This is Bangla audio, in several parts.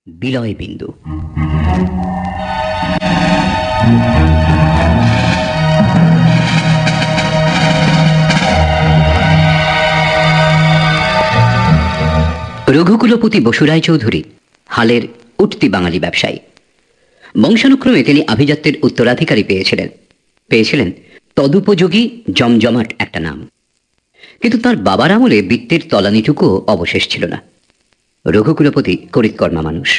বিলয় বিন্দু। রঘুকুলপতি বসু রায়চৌধুরী হালের উঠতি বাঙালি ব্যবসায়ী। বংশানুক্রমে তিনি আভিজাত্যের উত্তরাধিকারী পেয়েছিলেন তদুপযোগী জমজমাট একটা নাম। কিন্তু তার বাবার আমলে বৃত্তের তলানিটুকুও অবশেষ ছিল না। রঘুকুলপতি করিতকর্মা মানুষ।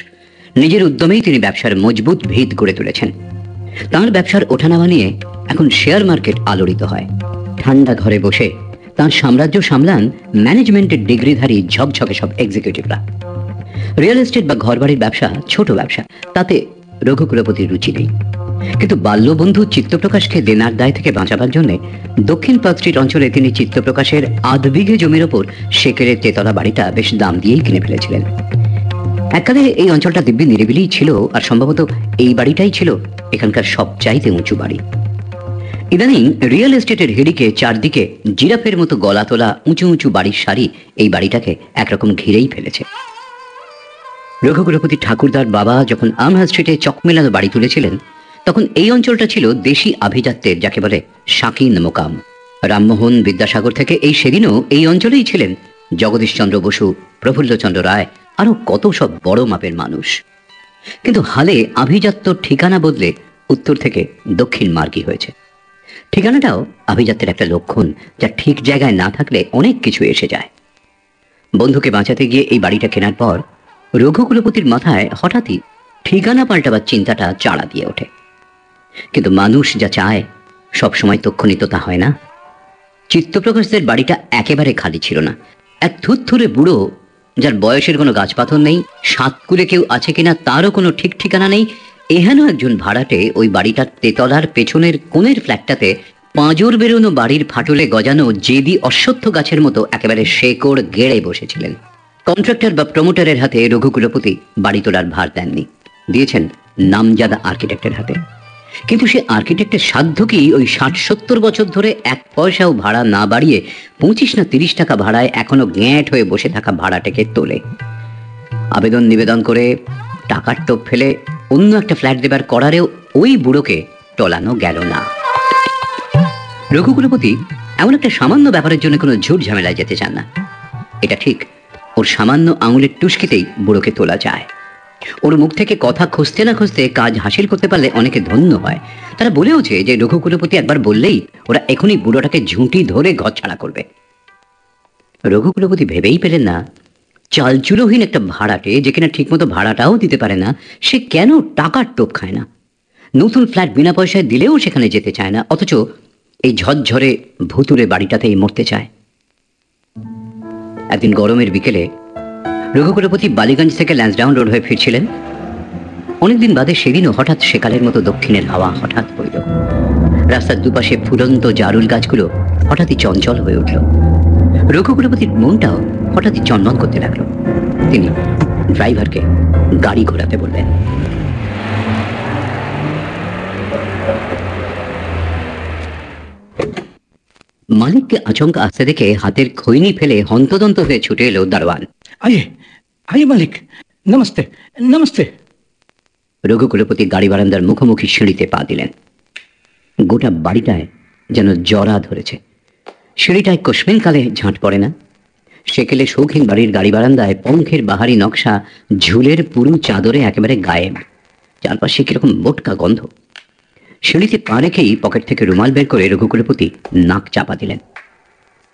নিজের উদ্যমেই তিনি ব্যবসার মজবুত ভিত গড়ে তুলেছেন। তাঁর ব্যবসার ওঠানামা নিয়ে এখন শেয়ার মার্কেট আলোড়িত হয়। ঠান্ডা ঘরে বসে তাঁর সাম্রাজ্য সামলান ম্যানেজমেন্টের ডিগ্রিধারী ঝকঝকে সব এক্সিকিউটিভরা। রিয়েল এস্টেট বা ঘরবাড়ির ব্যবসা ছোট ব্যবসা, তাতে রঘুকুলপতির রুচি নেই। কিন্তু বাল্যবন্ধু চিত্তপ্রকাশকে দেনার দায় থেকে বাঁচাবার জন্য দক্ষিণ পার্ক স্ট্রিট অঞ্চলে তিনি চিত্তপ্রকাশের 8 বিঘে জমির ওপর সেকেরের তেতলা বাড়িটা বেশ দাম দিয়েই কিনে ফেলেছিলেন। এককালে এই অঞ্চলটা দিব্যি নিরিবিলিই ছিল, আর সম্ভবত এই বাড়িটাই ছিল এখানকার সবচাইতে উঁচু বাড়ি। ইদানিং রিয়েল এস্টেটের হিড়িকে চারদিকে জিরাফের মতো গলা তোলা উঁচু উঁচু বাড়ির সারি এই বাড়িটাকে একরকম ঘিরেই ফেলেছে। রঘুকুলপতি ঠাকুরদার বাবা যখন আমহা স্ট্রিটে চকমেলানো বাড়ি তুলেছিলেন, তখন এই অঞ্চলটা ছিল দেশি আভিজাত্যের, যাকে বলে শাকিন মোকাম। রামমোহন বিদ্যাসাগর থেকে সেদিনও এই অঞ্চলেই ছিলেন জগদীশচন্দ্র বসু, প্রফুল্লচন্দ্র রায়, আরো কত সব বড় মাপের মানুষ। কিন্তু হালে আভিজাত্য ঠিকানা বদলে উত্তর থেকে দক্ষিণ মার্গী হয়েছে। ঠিকানাটাও আভিজাত্যের একটা লক্ষণ, যা ঠিক জায়গায় না থাকলে অনেক কিছু এসে যায়। বন্ধুকে বাঁচাতে গিয়ে এই বাড়িটা কেনার পর রঘুকুলপতির মাথায় হঠাৎই ঠিকানা পাল্টাবার চিন্তাটা চাড়া দিয়ে ওঠে। কিন্তু মানুষ যা চায় সবসময় তক্ষণিত তা হয় না। চিত্তপ্রকাশদের বাড়িটা একেবারে খালি ছিল না। এক থুরথুরে বুড়ো, যার বয়সের কোনো গাছপাথর নেই, সাতকুলে কেউ আছে কিনা তারও কোনো ঠিক ঠিকানা নেই, এহেন একজন ভাড়াটে ওই বাড়িটার তেতলার পেছনের কোণের ফ্ল্যাটটাতে পাঁজর বেরোনো বাড়ির ফাটলে গজানো জেদি অশ্বত্থ গাছের মতো একেবারে শেকড় গেড়ে বসেছিলেন। কন্ট্রাক্টর বা প্রমোটারের হাতে রঘুকুলপতি বাড়ি তোলার ভার দেননি, দিয়েছেন নামজাদা আর্কিটেক্টের হাতে। কিন্তু সে আর্কিটেক্টের সাধ্য কি ওই 60-70 বছর ধরে এক পয়সাও ভাড়া না বাড়িয়ে 25 না 30 টাকা ভাড়ায় এখনো গ্যাঁট হয়ে বসে থাকা ভাড়াটেকে তোলে? আবেদন নিবেদন করে টাকার টোপ ফেলে অন্য একটা ফ্ল্যাট দেবার করারেও ওই বুড়োকে টলানো গেল না। রঘুকুলপতি এমন একটা সামান্য ব্যাপারের জন্য কোনো ঝুট ঝামেলায় যেতে চান না। এটা ঠিক, ওর সামান্য আঙুলের টুসকিতেই বুড়োকে তোলা যায়। ওর মুখ থেকে কথা খুঁজতে না খুঁজতে কাজ হাসিল করতে পারলে অনেকে ধন্য হয়। তারা বলেওছে যে রঘুকুলপতি একবার বললেই ওরা এখনই বুড়োটাকে ঝুঁটি ধরে ঘর ছাড়া করবে। রঘুকুলপতি ভেবেই পেলেন না, চালচুলোহীন একটা ভাড়াটে, যে কিনা ঠিকমতো ভাড়াটাও দিতে পারে না, সে কেন টাকার টোপ খায় না। নতুন ফ্ল্যাট বিনা পয়সায় দিলেও সেখানে যেতে চায় না, অথচ এই ঝরঝরে ভুতুরে বাড়িটাতেই মরতে চায়। একদিন গরমের বিকেলে রঘুকুলপতি বালিগঞ্জ থেকে ল্যান্সডাউন রোড হয়ে ফিরছিলেন। অনেকদিন বাদে সেদিনও হঠাৎ সেকালের মতো দক্ষিণের হাওয়া হঠাৎ বইল। রাস্তার দুপাশে ফুলন্ত জারুল গাছগুলো হঠাৎই চঞ্চল হয়ে উঠল। রঘুকুলপতির মনটাও হঠাৎই চনমন করতে লাগলো। তিনি ড্রাইভারকে গাড়ি ঘোরাতে বললেন। মালিককে আচমকা আসতে দেখে হাতের খৈনি ফেলে হন্তদন্ত হয়ে ছুটে এলো দারোয়ান। आइए आइए मालिक, नमस्ते नमस्ते। রঘুকুলপতি গাড়ি বারান্দার মুখোমুখি সিঁড়িতে পা দিলেন। গোটা বাড়িটায় যেন জরা ধরেছে। সিঁড়িটায় কসমিন কালে ঝাঁট পড়ে না। সেকেলে শৌখিন বাড়ির গাড়ি বারান্দায় পঙ্খের বাহারি নকশা ঝুলের পুরু চাদরে একেবারে গায়েব। চারপাশে কিরকম মোটকা গন্ধ। সিঁড়িতে পা রেখেই পকেট থেকে রুমাল বের করে রঘুকুলপতি নাক চাপা দিলেন।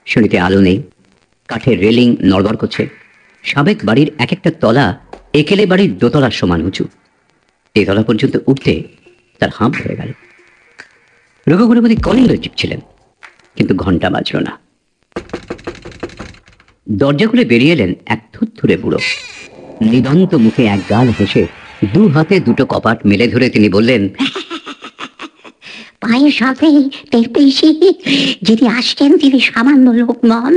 সিঁড়িতে আলো নেই, কাঠের রেলিং নড়বড় করছে। সাবেক বাড়ির এক একটা তলা একেলে বাড়ির দোতলার সমান উঁচু। তেতলা পর্যন্ত উঠতে তার হাঁপ ধরে গেল। রঘুকুলপতি কলিংলে টিপছিলেন, কিন্তু ঘন্টা বাজল না। দরজা খুলে বেরিয়ে এলেন এক থুরথুরে বুড়ো। নিদন্ত মুখে এক গাল হেসে 2 হাতে 2টো কপাট মেলে ধরে তিনি বললেন, পায়ের সাথে টের পেয়েছি যিনি আসছেন তিনি সামান্য লোক নন।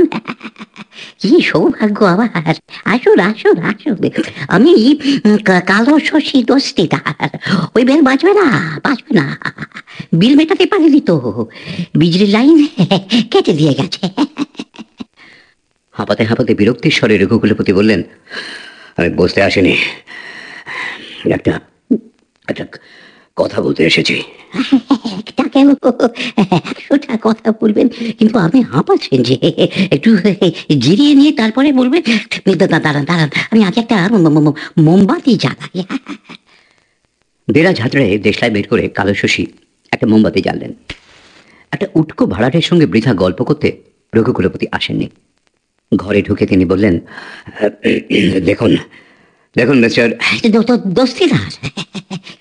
কি সৌভাগ্য আবার! আসুন আসুন আসুন, আমি কালো শশী দস্তিদার। ওই বেল বাজবে না, বাজবে না। বিল মেটাতে পারেনি তো, বিজলির লাইন কেটে দিয়ে গেছে। হাঁপাতে হাঁপাতে বিরক্তির স্বরে রঘুকুলপতি বললেন, আমি বসতে আসিনি, একটা একটা কথা বলতে এসেছি। একটা কেন, 100টা কথা বলবেন, কিন্তু আপনি হাঁপাচ্ছেন যে, একটু জিরিয়ে নিয়ে তারপরে বলবেন। দাঁড়ান দাঁড়ান, আমি আগে একটা মোমবাতি জ্বালাই। দেরা ঝাঁতড়ে দেশলাই বের করে কালো শশী একটা মোমবাতি জ্বাললেন। একটা উটকো ভাড়াটের সঙ্গে বৃথা গল্প করতে রঘুকুলপতি আসেননি। ঘরে ঢুকে তিনি বললেন, দেখুন দেখুন মিস্টার। দস্তিদার,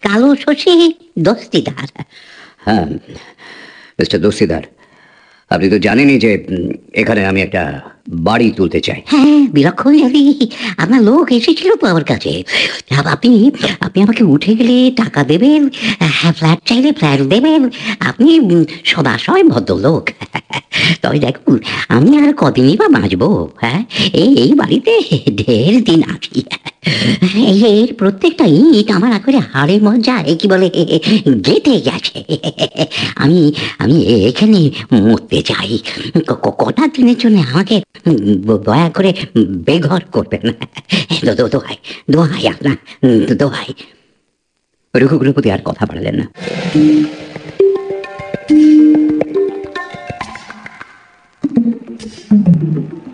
কালো শশী দস্তিদার। হ্যাঁ মিস্টার দস্তিদার, আপনি তো জানেনই যে এখানে আমি একটা বাড়ি তুলতে চাই। হ্যাঁ, বিলক্ষণ জানি, আপনার লোক এসেছিল তো আমার কাছে। আপনি আপনি আমাকে উঠে গেলে টাকা দেবেন, ফ্ল্যাট চাইলে ফ্ল্যাট দেবেন। আপনি সদাশয় ভদ্রলোক। তবে দেখুন, আমি আর কদিনই বা বাঁচবো। হ্যাঁ, এই বাড়িতে 1.5 দিন আছি। এর প্রত্যেকটা ইট আমার করে হাড়ে মজ্জায় কি বলে গেঁথে গেছে। আমি আমি এখানে মরতে চাই। কটা দিনের জন্য আমাকে দয়া করে বেঘর করবেন। দোহাই দোহাই আপনার, দোহাই। রঘুকুলপতি আর কথা বাড়ালেন না।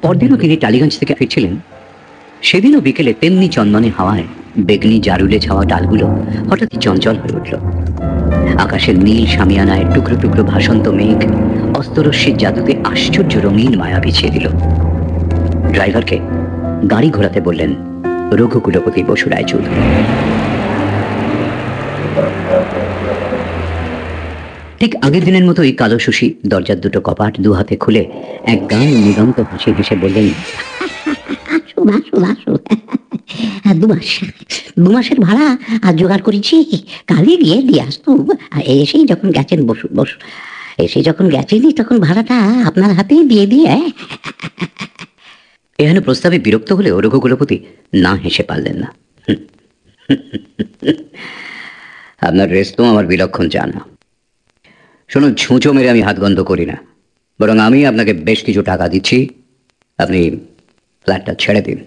পরদিনও তিনি টালিগঞ্জ থেকে ফিরছিলেন। সেদিনও বিকেলে তেমনি চন্দনে হাওয়ায় বেগনি জারুলে ছাওয়া ডালগুলো হঠাৎই চঞ্চল হয়ে উঠল। আকাশের নীল সামিয়ানায় টুকরো টুকরো ভাসন্ত মেঘ অস্তরশ্মির জাদুতে আশ্চর্য রঙিন মায়া বিছিয়ে দিল। ড্রাইভারকে গাড়ি ঘোরাতে বললেন রঘুকুলপতি বসু রায়চৌধুরী। ঠিক আগের দিনের মতোই কালো শশী দরজার দুটো কপাট দু হাতে খুলে এক গান নিগন্ত হাসি হেসে বললেন, আসুন আসুন আসুন, 2 মাসের ভাড়া আর জোগাড় করেছি, কালই গিয়ে দিয়ে আসতুম। এসেই যখন গেছেন, বসুন বসুন, এসে যখন গেছেনই তখন ভাড়াটা আপনার হাতেই দিয়ে দিয়ে। এহেন প্রস্তাবে বিরক্ত হলেও রঘুকুলপতি না হেসে পারলেন না। আপনার রেস তো আমার বিলক্ষণ জানা। শুনুন, ছুঁচো মেরে আমি হাত গন্ধ করি না, বরং আমি আপনাকে বেশ কিছু টাকা দিচ্ছি, আপনি ফ্ল্যাটটা ছেড়ে দিন।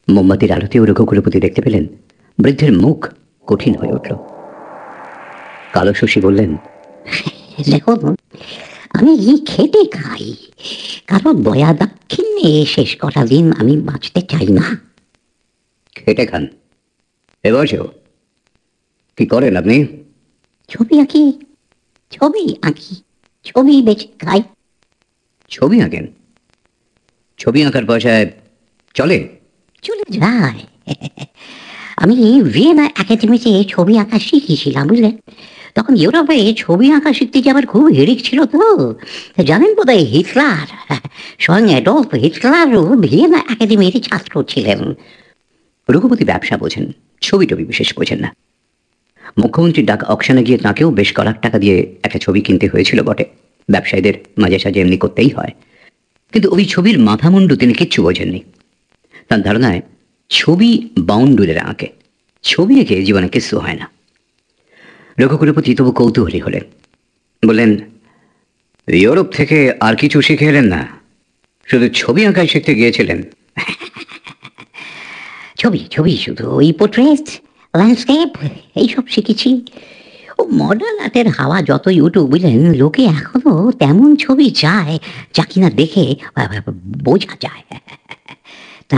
মোমবাতির আলোতেও রঘুকুলপতি দেখতে পেলেন বৃদ্ধের মুখ কঠিন হয়ে উঠল। কালো শশী বললেন, দেখুন, আমি খেটে খাই, কারণ দয়া দাক্ষিণ্যে শেষ কটা দিন আমি বাঁচতে চাই না। খেটে খান? এ বয়সেও? কি করেন আপনি? ছবি আঁকি, ছবি আঁকি, ছবি বেছে খাই। ছবি আঁকেন? ছবি আঁকার পয়সায় চলে? চলে যায়। আমি ভিয়েনা একাডেমিতে ছবি আঁকা শিখেছিলাম, বুঝলেন। তখন ইউরোপে ছবি আঁকা শিখতে যাবার খুব হিড়িক ছিল তো। জানেন বোধহয় হিটলার, স্বয়ং অ্যাডলফ হিটলারও ভিয়েনা একাডেমির ছাত্র ছিলেন। রঘুপতি ব্যবসা বোঝেন, ছবি টবি বিশেষ বোঝেন না। মুখ্যমন্ত্রীর ডাক অকশনে গিয়ে তাঁকেও বেশ কড়াক টাকা দিয়ে একটা ছবি কিনতে হয়েছিল বটে। ব্যবসায়ীদের মাঝে সাঝে এমনি করতেই হয়। কিন্তু ওই ছবির মাথামুন্ডু তিনি কিচ্ছু বোঝেননি। তার ধারণায় ছবি বাউন্ডুলেরা আঁকে, ছবি এঁকে জীবনে কিছু হয় না। রঘুকুলপতি তবু কৌতূহলী হলেন, বললেন, ইউরোপ থেকে আর কিছু শিখে এলেন না? শুধু ছবি আঁকাই শিখতে গিয়েছিলেন? ছবি ছবি শুধু ওই পোর্ট্রেট, ল্যান্ডস্কেপ এইসব শিখেছি। ও মডার্ন আর্টের হাওয়া যতই উঠুক, বুঝলেন, লোকে এখনো তেমন ছবি চায় যা কিনা দেখে বোঝা যায়। তা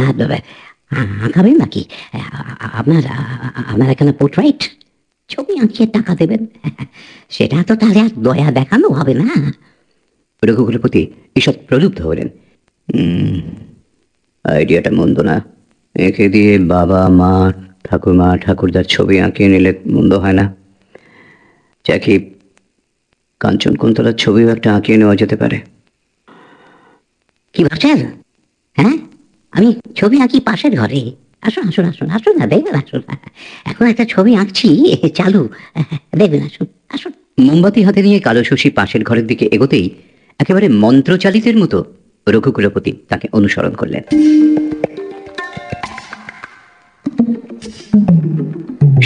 আঁকাবেন নাকি? আপনার আপনার এখানে পোর্ট্রেট ছবি আঁকিয়ে টাকা দেবেন, সেটা তো তাহলে আর দয়া দেখানো হবে না। রঘুকুলপতি ঈষৎ প্রলুব্ধ হলেন। আইডিয়াটা মন্দ না। একে দিয়ে বাবা মা ঠাকুরমা ঠাকুরদার ছবি আঁকিয়ে নিলে মন্দ হয় না। চাকি কাঞ্চন কুন্তলার ছবিও একটা আঁকিয়ে নেওয়া যেতে পারে। কি ভাবছেন? হ্যাঁ, আমি ছবি আঁকি পাশের ঘরে। আসুন আসুন আসুন আসুন না, দেখবেন, আসুন। এখন একটা ছবি আঁকছি, চালু, দেখবেন, আসুন আসুন। মোমবাতি হাতে নিয়ে কালো শশী পাশের ঘরের দিকে এগোতেই একেবারে মন্ত্রচালিতের মতো রঘুকুলপতি তাকে অনুসরণ করলেন।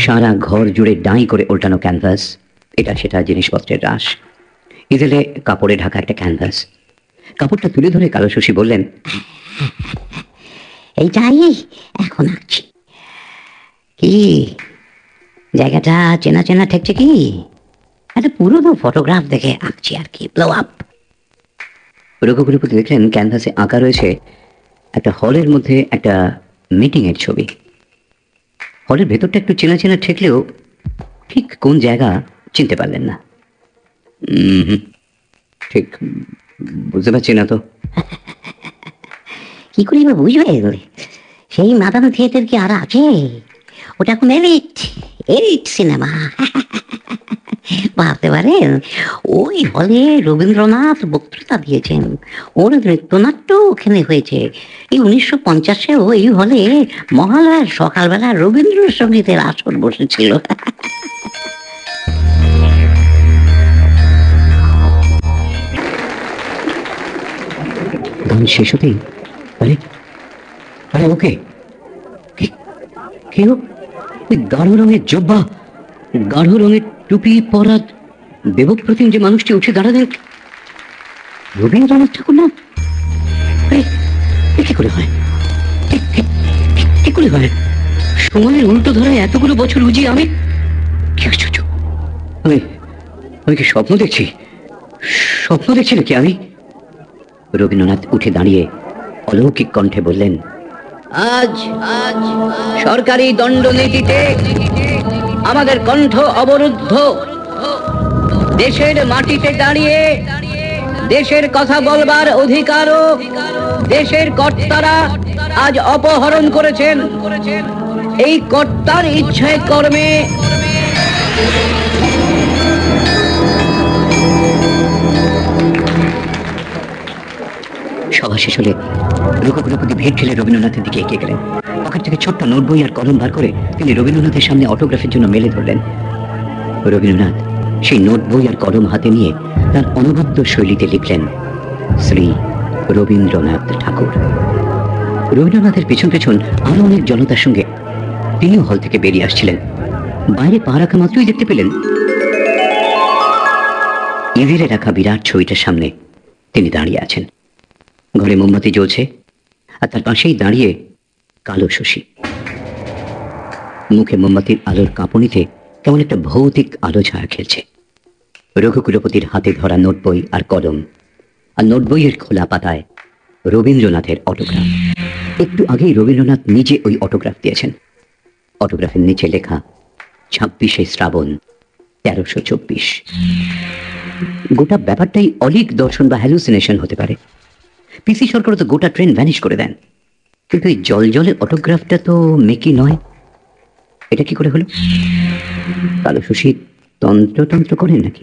সারা ঘর জুড়ে ডাঁই করে উল্টানো ক্যানভাস, এটা সেটা জিনিসপত্রের রাশ, ইদেলে কাপড়ে ঢাকা একটা ক্যানভাস। কাপড়টা তুলে ধরে কালো শশী বললেন, এইটাই এখন আঁকছি। কি জায়গাটা চেনা চেনা ঠেকছে কি? একটা পুরোনো ফটোগ্রাফ দেখে আঁকছি আর কি, ব্লো আপ। রঘুকুলপতি দেখলেন ক্যানভাসে আঁকা রয়েছে একটা হলের মধ্যে একটা মিটিং এর ছবি। হলের ভেতরটা একটু চেনা চেনা ঠেকলেও ঠিক কোন জায়গা চিনতে পারলেন না। ঠিক বুঝতে পারছি না তো। কি করে এবার বুঝবে? সেই মাদানো থিয়েটার কি আর আছে? ওটা এখন এলিট সিনেমা। ভাবতে পারেন ওই হলে রবীন্দ্রনাথ বক্তৃতা দিয়েছেন, ওর নৃত্যনাট্য ওখানে হয়েছে। এই 1950-এও এই হলে মহালয়ার সকালবেলা রবীন্দ্রসঙ্গীতের আসর বসেছিল। গান শেষ হতেই আরে আরে ওকে কেউ ওই গাঢ় রঙের জব্বা, গাঢ় রঙের টুপি পরা দেবক প্রতিম যে মানুষটি উঠে দাঁড়ালেন, রবীন্দ্রনাথ ঠাকুর না? কি করে হয়? কি করে হয়? সময়ের উল্টো ধরায় এতগুলো বছর উজিয়ে আমি কি আশ্চর্য! আমি কি স্বপ্ন দেখছি? স্বপ্ন দেখছি নাকি আমি? রবীন্দ্রনাথ উঠে দাঁড়িয়ে অলৌকিক কণ্ঠে বললেন, আজ সরকারি দণ্ডনীতিতে আমাদের কণ্ঠ অবরুদ্ধ। দেশের মাটিতে দাঁড়িয়ে দেশের কথা বলবার অধিকারও দেশের কর্তারা আজ অপহরণ করেছেন। এই কর্তার ইচ্ছায় কর্মে সভা শেষ হলে রঘুকুলপতি ভিড় ঠেলে রবীন্দ্রনাথের দিকে এগিয়ে গেলেন। পকেট থেকে ছোট্ট নোট বই আর কলম বার করে তিনি রবীন্দ্রনাথের সামনে অটোগ্রাফের জন্য মেলে ধরলেন। রবীন্দ্রনাথ সেই নোট বই আর কলম হাতে নিয়ে তার অনবদ্য শৈলীতে লিখলেন, শ্রী রবীন্দ্রনাথ ঠাকুর। রবীন্দ্রনাথের পেছন পেছন আরো অনেক জনতার সঙ্গে তিনিও হল থেকে বেরিয়ে আসছিলেন। বাইরে পা রাখা মাত্রই দেখতে পেলেন ইভিরে রাখা বিরাট ছবিটার সামনে তিনি দাঁড়িয়ে আছেন। ঘরে মোমবাতি জ্বলছে আর তার পাশেই দাঁড়িয়ে কালো শশী। মুখে মোমবাতির আলোর কাঁপুনিতে কেমন একটা ভৌতিক আলো ছায়া খেলছে। রঘুকুলপতির হাতে ধরা নোট বই আর কলম, আর নোট বইয়ের খোলা পাতায় রবীন্দ্রনাথের অটোগ্রাফ। একটু আগেই রবীন্দ্রনাথ নিজে ওই অটোগ্রাফ দিয়েছেন। অটোগ্রাফের নিচে লেখা 26শে শ্রাবণ 1324। গোটা ব্যাপারটাই অলিক দর্শন বা হ্যালুসিনেশন হতে পারে। পিসি সরকার তো গোটা ট্রেন ভ্যানিশ করে দেন, কিন্তু এই জল জলের অটোগ্রাফটা তো মেকি নয়। এটা কি করে হলো? কালো শশী তন্ত্র করেন নাকি,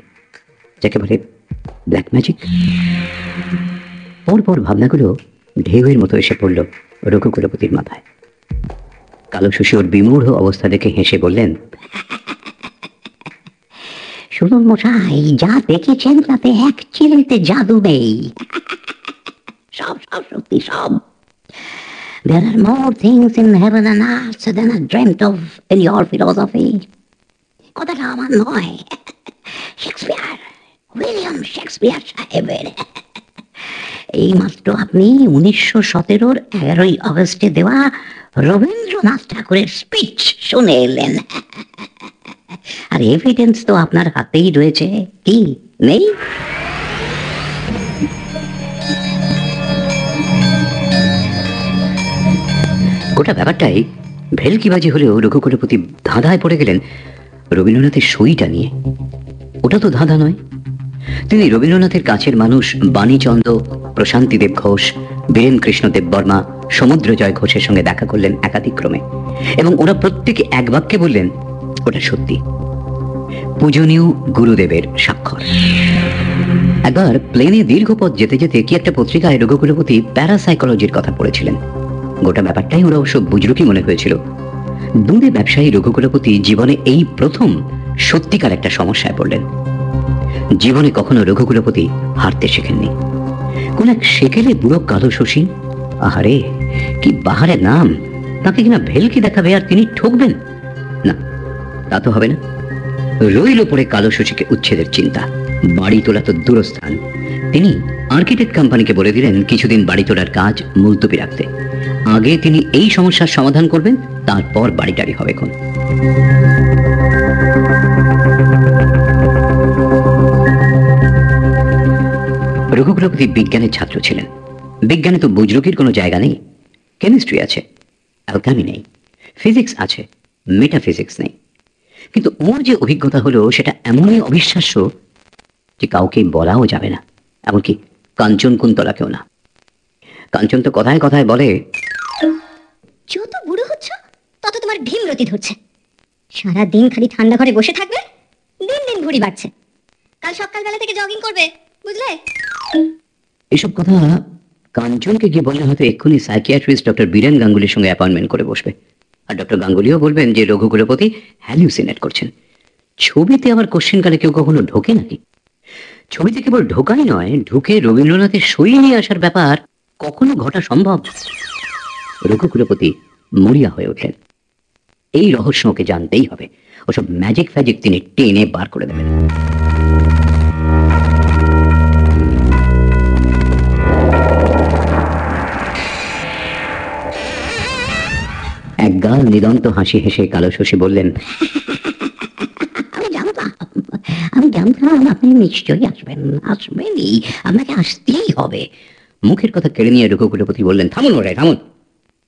যাকে বলে ব্ল্যাক ম্যাজিক? পরপর ভাবনাগুলো ঢেউয়ের মতো এসে পড়ল রঘুকুলপতির মাথায়। কালো শশী ওর বিমূঢ় অবস্থা দেখে হেসে বললেন, শুনুন মশাই, যা দেখেছেন তাতে এক চিলতে জাদু নেই। সব সত্যি, সব। There are more things in heaven and earth than I dreamt of in your philosophy. কথাটা আমার নয়, শেক্সপিয়ার, উইলিয়াম শেক্সপিয়ার সাহেবের। এই মাত্র আপনি 1917-র 11ই অগস্টে দেওয়া রবীন্দ্রনাথ ঠাকুরের স্পিচ শুনে এলেন। আর এভিডেন্স তো আপনার হাতেই রয়েছে, কি নেই? গোটা ব্যাপারটাই ভেলকিবাজি হলেও রঘুকুলপতি ধাঁধায় পড়ে গেলেন রবীন্দ্রনাথের সইটা নিয়ে। ওটা তো ধাঁধা নয়। তিনি রবীন্দ্রনাথের কাছের মানুষ বাণীচন্দ্র, প্রশান্তিদেব ঘোষ, বীরেন কৃষ্ণ দেববর্মা, সমুদ্রজয় ঘোষের সঙ্গে দেখা করলেন একাধিক্রমে, এবং ওরা প্রত্যেকে এক বাক্যে বললেন ওটা সত্যি। পূজনীয় গুরুদেবের স্বাক্ষর। একবার প্লেনে দীর্ঘ পথ যেতে যেতে কি একটা পত্রিকায় রঘুকুলপতি প্যারাসাইকোলজির কথা পড়েছিলেন। গোটা ব্যাপারটাই ওরা অবশ্য বুজরুকি মনে হয়েছিল। দুধে ব্যবসায়ী রঘুকুলপতি জীবনে এই প্রথম সত্যিকার একটা সমস্যায় পড়লেন। জীবনে কখনো রঘুকুলপতি হারতে শেখেননি। কোন এক সেকেলে বুড়ো কালো শশী, আহারে কি বাহারে নাম, তাকে কিনা ভেলকি দেখাবে আর তিনি ঠকবেন না, তা তো হবে না। রইল পড়ে কালো শশীকে উচ্ছেদের চিন্তা। বাড়ি তোলা তো দূরস্থান। তিনি আর্কিটেক্ট কোম্পানিকে বলে দিলেন কিছুদিন বাড়ি তোলার কাজ মুলতবি রাখতে। আগে তিনি এই সমস্যার সমাধান করবেন, তারপর বাড়ি টাড়ি হবে এখন। রঘুকুলপতি বিজ্ঞানের ছাত্র ছিলেন। বিজ্ঞানে তো বুজরুকির কোনো জায়গা নেই। কেমিস্ট্রি আছে, অ্যালকেমি নেই, ফিজিক্স আছে, মেটাফিজিক্স নেই। কিন্তু ওর যে অভিজ্ঞতা হলো সেটা এমনই অবিশ্বাস্য যে কাউকে বলাও যাবে না, এমনকি কাঞ্চন কুন্তলাকেও না। কাঞ্চন তো কথায় কথায় বলে, যত বুড়ো হচ্ছ তত তোমার ভীমরতি ধরছে। সারাদিন খালি ঠান্ডা ঘরে বসে থাকবে, দিন দিন ভুঁড়ি বাড়ছে। কাল সকালবেলা থেকে জগিং করবে, বুঝলে? এসব কথা কাঞ্চনকে গিয়ে বললে হয়তো এক্ষুনি সাইকিয়াট্রিস্ট ডক্টর বীরেন গাঙ্গুলির সঙ্গে অ্যাপয়েন্টমেন্ট করে বসবে। আর ডক্টর গাঙ্গুলিও বলবেন যে রঘুকুলপতি হ্যালিউসিনেট করছেন। ছবিতে আবার কোশ্চেনকালে কেউ কখনো ঢোকে নাকি? ছবিতে কেবল ঢোকাই নয়, ঢুকে রবীন্দ্রনাথের সই নিয়ে আসার ব্যাপার কখনো ঘটা সম্ভব? রঘুকুলপতি মরিয়া হয়ে উঠলেন। এই রহস্য ওকে জানতেই হবে। ওসব ম্যাজিক ফ্যাজিক তিনি টেনে বার করে দেবেন। এক গাল নিদন্ত হাসি হেসে কালো শশী বললেন, আমি জানতাম আপনি নিশ্চয়ই আসবেনই, আপনাকে আসতেই হবে। মুখের কথা কেড়ে নিয়ে রঘুকুলপতি বললেন, থামুন ওরে থামুন।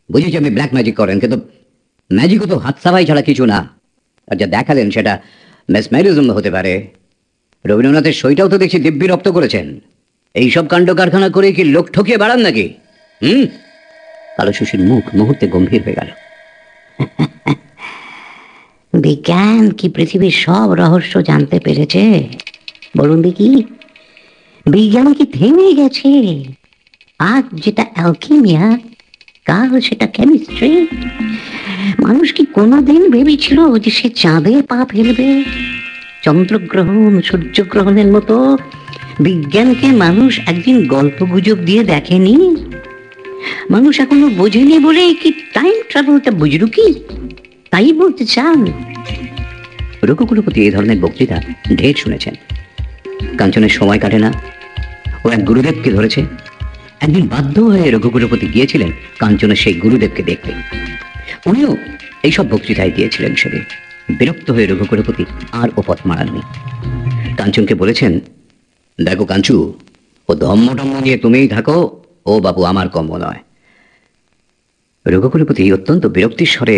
বুঝেছি আপনি ব্ল্যাক ম্যাজিক করেন, কিন্তু ম্যাজিকও তো হাত সাফাই ছাড়া কিছু না। আর যা দেখালেন সেটা মেসমেরিজম হতে পারে। রবীন্দ্রনাথের সইটাও তো দেখছি দিব্যি রপ্ত করেছেন। এইসব কাণ্ড কারখানা করে কি লোক ঠকিয়ে বাড়ান নাকি? কালো শশীর মুখ মুহূর্তে গম্ভীর হয়ে গেল। বিজ্ঞান কি পৃথিবীর সব রহস্য জানতে পেরেছে? বলুন দেখি, বিজ্ঞান কি থেমে গেছে? আজ যেটা অ্যালকেমিয়া, কাল সেটা কেমিস্ট্রি। মানুষ কি কোনোদিন ভেবেছিল যে সে চাঁদে পা ফেলবে? চন্দ্রগ্রহণ, সূর্যগ্রহণের মতো বিজ্ঞানকে মানুষ একদিন গল্প গুজব দিয়ে দেখেনি। মানুষ এখনো বোঝেনি বলে কি টাইম ট্রাভেলটা বুঝলো কি, তাই বলতে চান? রঘুকুলপতি এই ধরনের বক্তৃতা ঢের শুনেছেন। কাঞ্চনের সময় কাটে না, ও এক গুরুদেবকে ধরেছে। একদিন বাধ্য হয়ে রঘুকুলপতি গিয়েছিলেন কাঞ্চনের সেই গুরুদেবকে দেখতে। উনিও এইসব বক্তৃতায় দিয়েছিলেন সেদিন। বিরক্ত হয়ে রঘুকুলপতি আর ও পথ মারাননি। কাঞ্চনকে বলেছেন, দেখো কাঞ্চু, ও ধম্ম টম্ম নিয়ে তুমিই থাকো, ও বাবু আমার কম্ম নয়। রঘুকুলপতি অত্যন্ত বিরক্তির স্বরে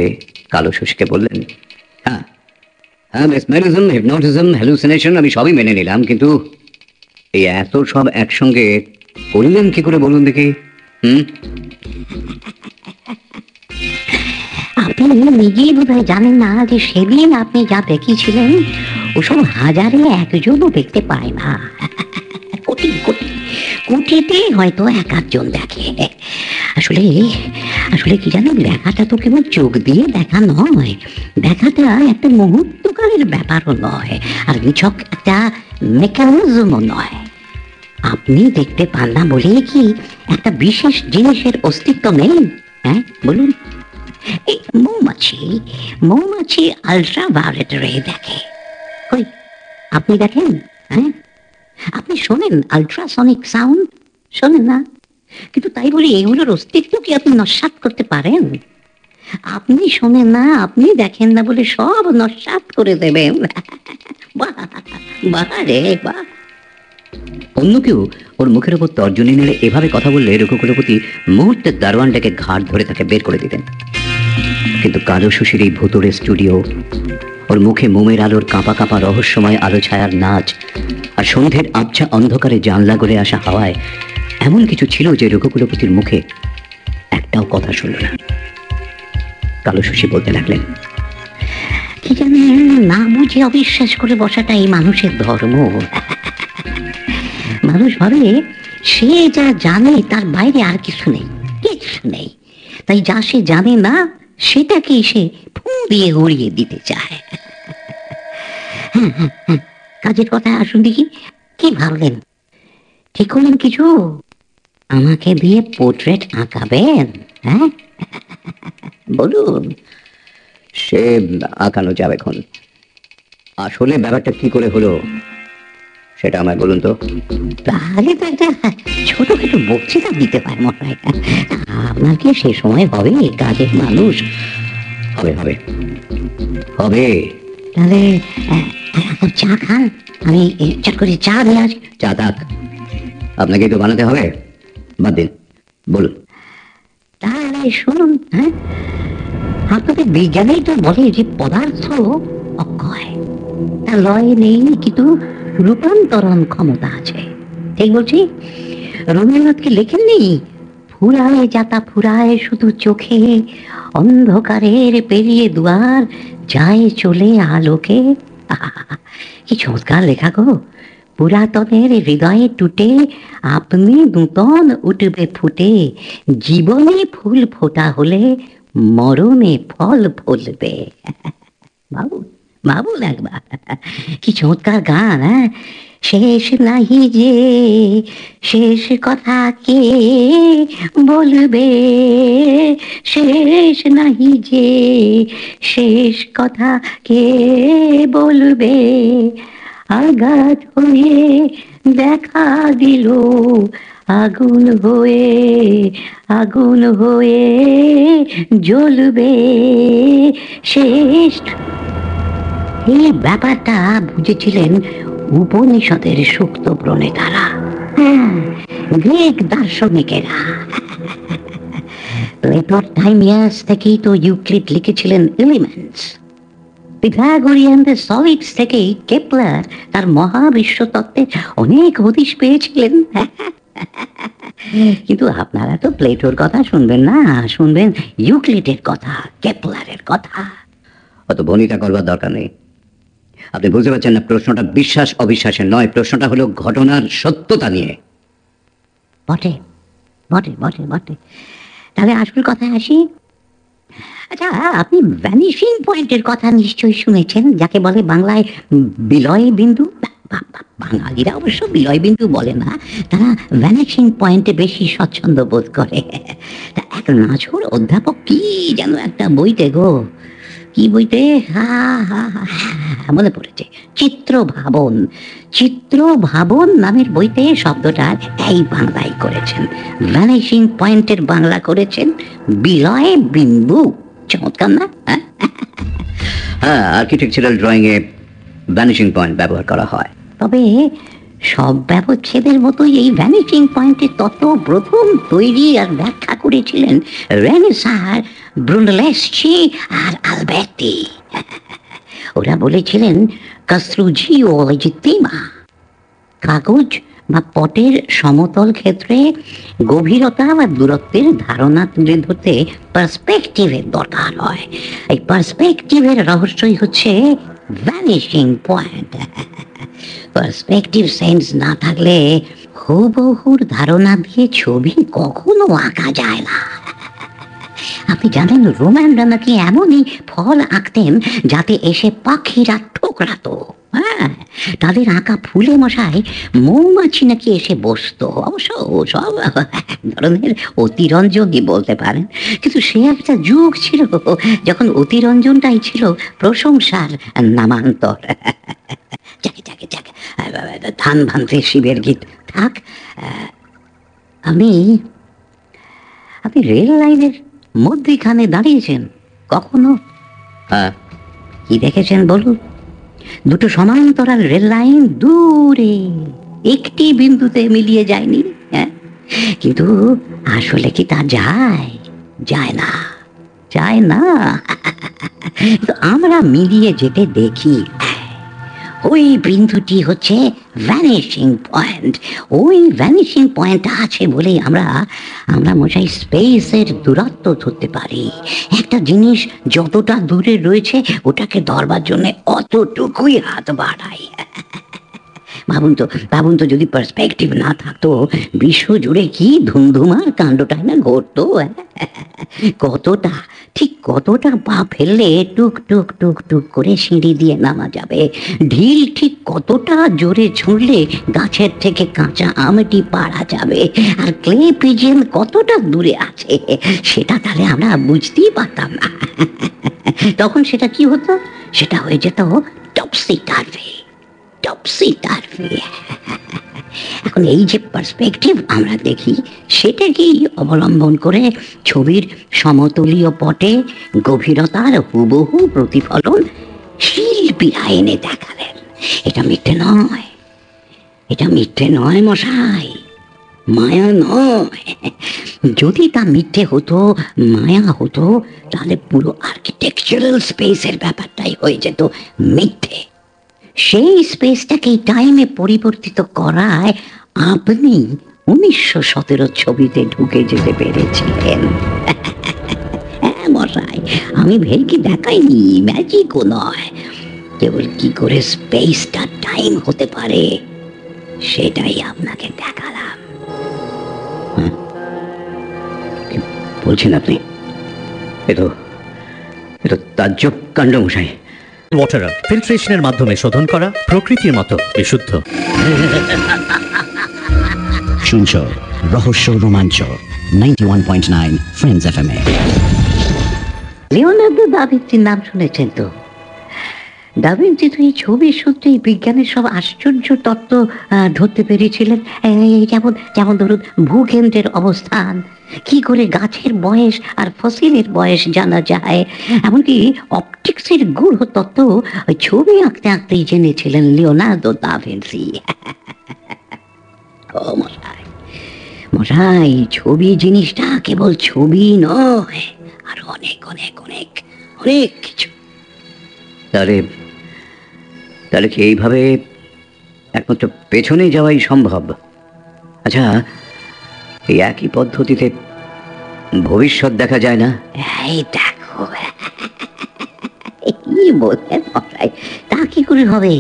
কালো শশীকে বললেন, হ্যাঁ হ্যাঁ, মেসমেরিজম, হিপনোটিজম, হ্যালুসিনেশন আমি সবই মেনে নিলাম, কিন্তু এই এত সব একসঙ্গে করলেন কি করে বলুন দেখি? আপনি নিজেই বোধহয় জানেন না যে সেদিন আপনি যা দেখিয়েছিলেন ওসব হাজারে একজনও দেখতে পায় না। কোটি কোটি কোটিতে হয়তো এক আধজন দেখে। আসলে আসলে কি জানেন, দেখাটা তো কেবল চোখ দিয়ে দেখা নয়, দেখাটা একটা মুহূর্তকালের ব্যাপারও নয়, আর নিছক একটা মেকানিজমও নয়। আপনি দেখতে পান না বলে কি একটা বিশেষ জিনিসের অস্তিত্ব নেই? হ্যাঁ বলুন। এই মৌমাছি আল্ট্রাভায়োলেট রে দেখে, কই আপনি দেখেন? হ্যাঁ, আপনি শোনেন আল্ট্রাসনিক সাউন্ড, শোনেন না? কিন্তু তাই বলে এগুলোর অস্তিত্ব কি আপনি নস্যাৎ করতে পারেন? আপনি শোনেন না, আপনি দেখেন না বলে সব নস্যাৎ করে দেবেন। বাহ বাহ রে বাহ। অন্য কেউ ওর মুখের উপর তর্জনী নেড়ে এভাবে কথা বললে রঘুকুলপতি মুহূর্তে দারোয়ানটাকে ঘাট ধরে তাকে বের করে দিতেন। কিন্তু কালো শশীর এই ভুতুড়ে স্টুডিও, ওর মুখে মোমের আলোর কাঁপা কাঁপা রহস্যময় আলো ছায়ার নাচ, আর সন্ধ্যের আবছা অন্ধকারে জানলা গড়ে আসা হাওয়ায় এমন কিছু ছিল যে রঘুকুলপতির মুখে একটাও কথা শুনল না। কালো শশী বলতে লাগলেন, কি জানেন, না বুঝে অবিশ্বাস করে বসাটা এই মানুষের ধর্ম। মানুষ ভাবে সে যা জানে তার বাইরে আর কিছু নেই, কিছু নেই। তাই যা সে জানে না সেটাকে সে ফু দিয়ে উড়িয়ে দিতে চায়। কাজের কথায় আসুন দেখি, কি ভাবলেন? ঠিক করলেন কিছু? আমাকে দিয়ে পোর্ট্রেট আঁকাবেন? হ্যাঁ বলুন। সে আঁকানো যাবে এখন। আসলে ব্যাপারটা কি করে হলো সেটা আমায় বলুন তো। তাহলে তো একটা ছোটখাটো বক্তৃতা দিতে পারে মশাই। আপনার কি সে সময় হবে? কাজের মানুষ। হবে হবে হবে। তাহলে এক কাপ চা খান, আমি চট করে চা নিয়ে আসি। চা থাক, আপনাকে তো বানাতে হবে। বাদ দিন, বলুন। তাহলে শুনুন, হ্যাঁ, আপনাদের বিজ্ঞানেই তো বলে যে পদার্থ অক্ষয়, তার লয় নেই কিন্তু রূপান্তরণ ক্ষমতা আছে। ঠিক বলছি? রবীন্দ্রনাথকে লেখেননি, ফুরায় যাতা ফুরায় শুধু চোখে, অন্ধকারের পেরিয়ে দুয়ার যায় চলে আলোকে। আহা, কি চমৎকার লেখা গো! পুরাতনের হৃদয়ে টুটে আপনি নূতন উঠবে ফুটে, জীবনে ফুল ফোটা হলে মরণে ফল ফলবে। বাবু বাবুল একবার, কি চমৎকার গান! হ্যাঁ, শেষ নাহি যে শেষ কথা কে বলবে, শেষ নাহি যে শেষ কথা কে বলবে, আঘাত হয়ে দেখা দিল আগুন হয়ে, আগুন হয়ে জ্বলবে শেষ। এই ব্যাপারটা বুঝেছিলেন উপনিষদের সুক্ত প্রণেতারা, হ্যাঁ, গ্রিক দার্শনিকেরা। প্লেটোর টাইমিয়াস থেকেই তো ইউক্লিড লিখেছিলেন এলিমেন্টস। পিথাগোরিয়ানদের সলিডস থেকেই কেপলার তার মহাবিশ্ব তত্ত্বের অনেক হদিশ পেয়েছিলেন। কিন্তু আপনারা তো প্লেটোর কথা শুনবেন না, শুনবেন ইউক্লিডের কথা, কেপলারের কথা। অত বনিতা করবার দরকার নেই। আপনি বুঝতে পারছেন না, প্রশ্নটা বিশ্বাস অবিশ্বাসের নয়, প্রশ্নটা হলো ঘটনার সত্যতা নিয়ে। বটে বটে বটে বটে। তাহলে আসল কথায় আসি। আচ্ছা, আপনি ভ্যানিশিং পয়েন্টের কথা নিশ্চয়ই শুনেছেন, যাকে বলে বাংলায় বিলয় বিন্দু। বাঙালিরা অবশ্য বিলয় বিন্দু বলে না, তারা ভ্যানিশিং পয়েন্টে বেশি স্বচ্ছন্দ বোধ করে। তা এক নাছোড় অধ্যাপক কি যেন একটা বইতে গো, কি বইতে, মনে পড়েছে, চিত্র ভাবন, চিত্র ভাবন নামের বইতে শব্দটা এই বাংলায় করেছেন, ভ্যানিশিং পয়েন্টের বাংলা করেছেন বিলয় বিন্দু। চমৎকার না? হ্যাঁ, আর্কিটেকচারাল ড্রয়িং এ ভ্যানিশিং পয়েন্ট ব্যবহার করা হয়। তবে সব ব্যবচ্ছেদের মতোই এই ভ্যানিশিং পয়েন্টের তত্ত্ব প্রথম তৈরি আর ব্যাখ্যা করেছিলেন রেনেসাঁ, ব্রুনেলেস্কি আর আলবের্টি। ওরা বলেছিলেন কস্ত্রুজিও লেজিতিমা, কাগজ বা পটের সমতল ক্ষেত্রে গভীরতা বা দূরত্বের ধারণা তুলে ধরতে পার্সপেক্টিভের দরকার হয়। এই পার্সপেক্টিভের রহস্যই হচ্ছে ভ্যানিশিং পয়েন্ট। পার্সপেক্টিভ সেন্স না থাকলে হুবহুর ধারণা দিয়ে ছবি কখনো আঁকা যায় না। আপনি জানেন, রোমানরা নাকি এমনই ফল আঁকতেন যাতে এসে পাখিরা ঠোকরাতো। হ্যাঁ, তাদের আঁকা ফুলে মশায় মৌমাছি নাকি এসে বসতো। অবশ্য সব ধরনের অতিরঞ্জনই বলতে পারেন, কিন্তু সে একটা যুগ ছিল যখন অতিরঞ্জনটাই ছিল প্রশংসার নামান্তর। যাকে যাকে যাকে, ধান ভাঙতে শিবের গীত থাক। আপনি রেল লাইনের মধ্যখানে দাঁড়িয়েছেন কখনো? হ্যাঁ। কি দেখেছেন বলুন? দুটো সমান্তরাল রেল লাইন দূরে একটি বিন্দুতে মিলিয়ে যায়নি। হ্যাঁ, কিন্তু আসলে কি তা যায়? যায় না, যায় না। তো আমরা মিলিয়ে যেতে দেখি। ওই বিন্দুটি হচ্ছে ভ্যানিশিং পয়েন্ট। ওই ভ্যানিশিং পয়েন্ট আছে বলেই আমরা মশাই স্পেসের দূরত্ব ধরতে পারি। একটা জিনিস যতটা দূরে রয়েছে ওটাকে ধরবার জন্য অতটুকুই হাত বাড়াই। ভাবুন তো যদি পার্সপেক্টিভ না থাকতো, বিশ্ব জুড়ে কি ধুমধুমার কাণ্ডটাই না ঘটতো। কতটা পা ফেললে টুক টুক টুক টুক করে সিঁড়ি দিয়ে নামা যাবে, ঢিল ঠিক কতটা জোরে ছুঁড়লে গাছের থেকে কাঁচা আমটি পাড়া যাবে, আর ক্লে পিজিয়ন কতটা দূরে আছে সেটা তাহলে আমরা বুঝতেই পারতাম না। তখন সেটা কি হতো? সেটা হয়ে যেত টপসি টার্ভি। টপসি টার্ভি। এখন এই যে পার্সপেক্টিভ আমরা দেখি সেটাকেই অবলম্বন করে ছবির সমতলীয় পটে গভীরতার হুবহু প্রতিফলন শিল্পীরা এনে দেখালেন। এটা মিথ্যে নয়, এটা মিথ্যে নয় মশাই, মায়া নয়। যদি তা মিথ্যে হতো, মায়া হতো, তাহলে পুরো আর্কিটেকচারাল স্পেসের ব্যাপারটাই হয়ে যেত মিথ্যে। সেই স্পেসটাকে টাইমে পরিবর্তিত করায় আপনি 1917 ছবিতে ঢুকে যেতে পেরেছিলেন। হ্যাঁ মশাই, আমি ভেলকি দেখাইনি, ম্যাজিকও নয়, কেবল কি করে স্পেসটা টাইম হতে পারে সেটাই আপনাকে দেখালাম। কি বলছেন আপনি? এ তো তাজ্জব কাণ্ড মশাই। ওয়াটার ফিল্ট্রেশনের মাধ্যমে শোধন করা, প্রকৃতির মতো বিশুদ্ধ। শুনছ রহস্য রোমাঞ্চ 91.9 ফ্রেন্ডস এফএমএ। লিওনার্দো দা ভিঞ্চির নাম শুনেছেন তো? দা ভিঞ্চি তো এই ছবির সূত্রেই বিজ্ঞানের সব আশ্চর্য তত্ত্ব ধরতে পেরেছিলেন। যেমন ধরুন ভূকেন্দ্রের অবস্থান, কি করে গাছের বয়স আর ফসিলের বয়স জানা যায়, এমনকি অপটিক্সের গূঢ় তত্ত্ব ওই ছবি আঁকতে আঁকতেই জেনেছিলেন লিওনার্দো দা ভিঞ্চি। ও মশাই, মশাই, ছবি জিনিসটা কেবল ছবি নয়, আর অনেক অনেক অনেক অনেক কিছু। তাহলে কি এইভাবে একমাত্র পেছনে যাওয়াই সম্ভব? আচ্ছা, এই একই পদ্ধতিতে ভবিষ্যৎ দেখা যায় না? এই দেখো, কি বলছেন মশাই, তা কি করে হবে?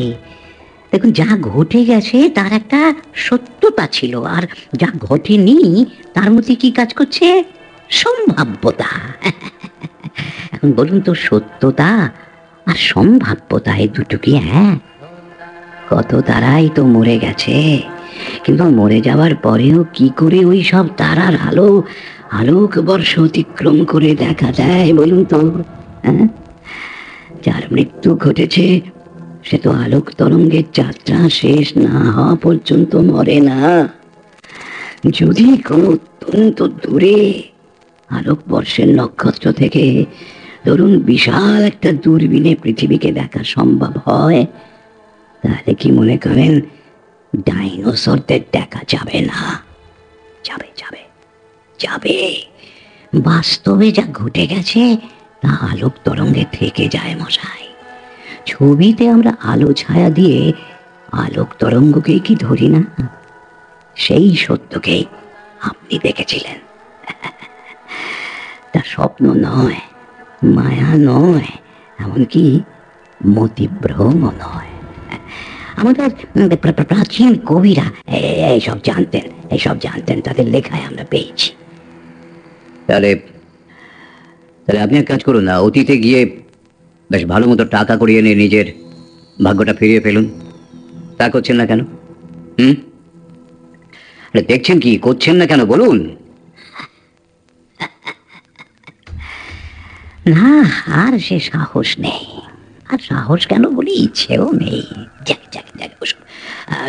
দেখুন, যা ঘটে গেছে তার একটা সত্যতা ছিল, আর যা ঘটেনি তার মধ্যে কি কাজ করছে? সম্ভাব্যতা। এখন বলুন তো, সত্যতা আর সম্ভাব্যতা এই দুটো কি এক? কত তারাই তো মরে গেছে, কিন্তু মরে যাওয়ার পরেও কি করে ওই সব তারার আলোক বর্ষ অতিক্রম করে দেখা যায় বলুন তো? হ্যাঁ, যার মৃত্যু ঘটেছে সে তো আলোক তরঙ্গের যাত্রা শেষ না হওয়া পর্যন্ত মরে না। যদি কোনো অত্যন্ত দূরে আলোকবর্ষের নক্ষত্র থেকে ধরুন বিশাল একটা দূরবীনে পৃথিবীকে দেখা সম্ভব হয়, তাহলে কি মনে করেন ডাইনোসরদের দেখা যাবে না? যাবে যাবে যাবে। বাস্তবে যা ঘটে গেছে তা আলোক তরঙ্গে থেকে যায় মশাই। ছবিতে আমরা আলো ছায়া দিয়ে আলোক তরঙ্গকেই কি ধরি না? সেই সত্যকেই আপনি দেখেছিলেন। তা স্বপ্ন নয়, মায়া নয়, এমনকি মতিভ্রমও নয়। আমাদের প্রাচীন কবিরা এইসব জানতেন, তাদের লেখায় আমরা পেয়েছি। তাহলে আপনি এক কাজ করুন না, অতীতে গিয়ে বেশ ভালো মতো টাকা করিয়ে নিয়ে নিজের ভাগ্যটা ফিরিয়ে ফেলুন। তা করছেন না কেন? দেখছেন কি করছেন না কেন বলুন? না, আর সে সাহস নেই। আর সাহস কেন বলি, ইচ্ছেও নেই।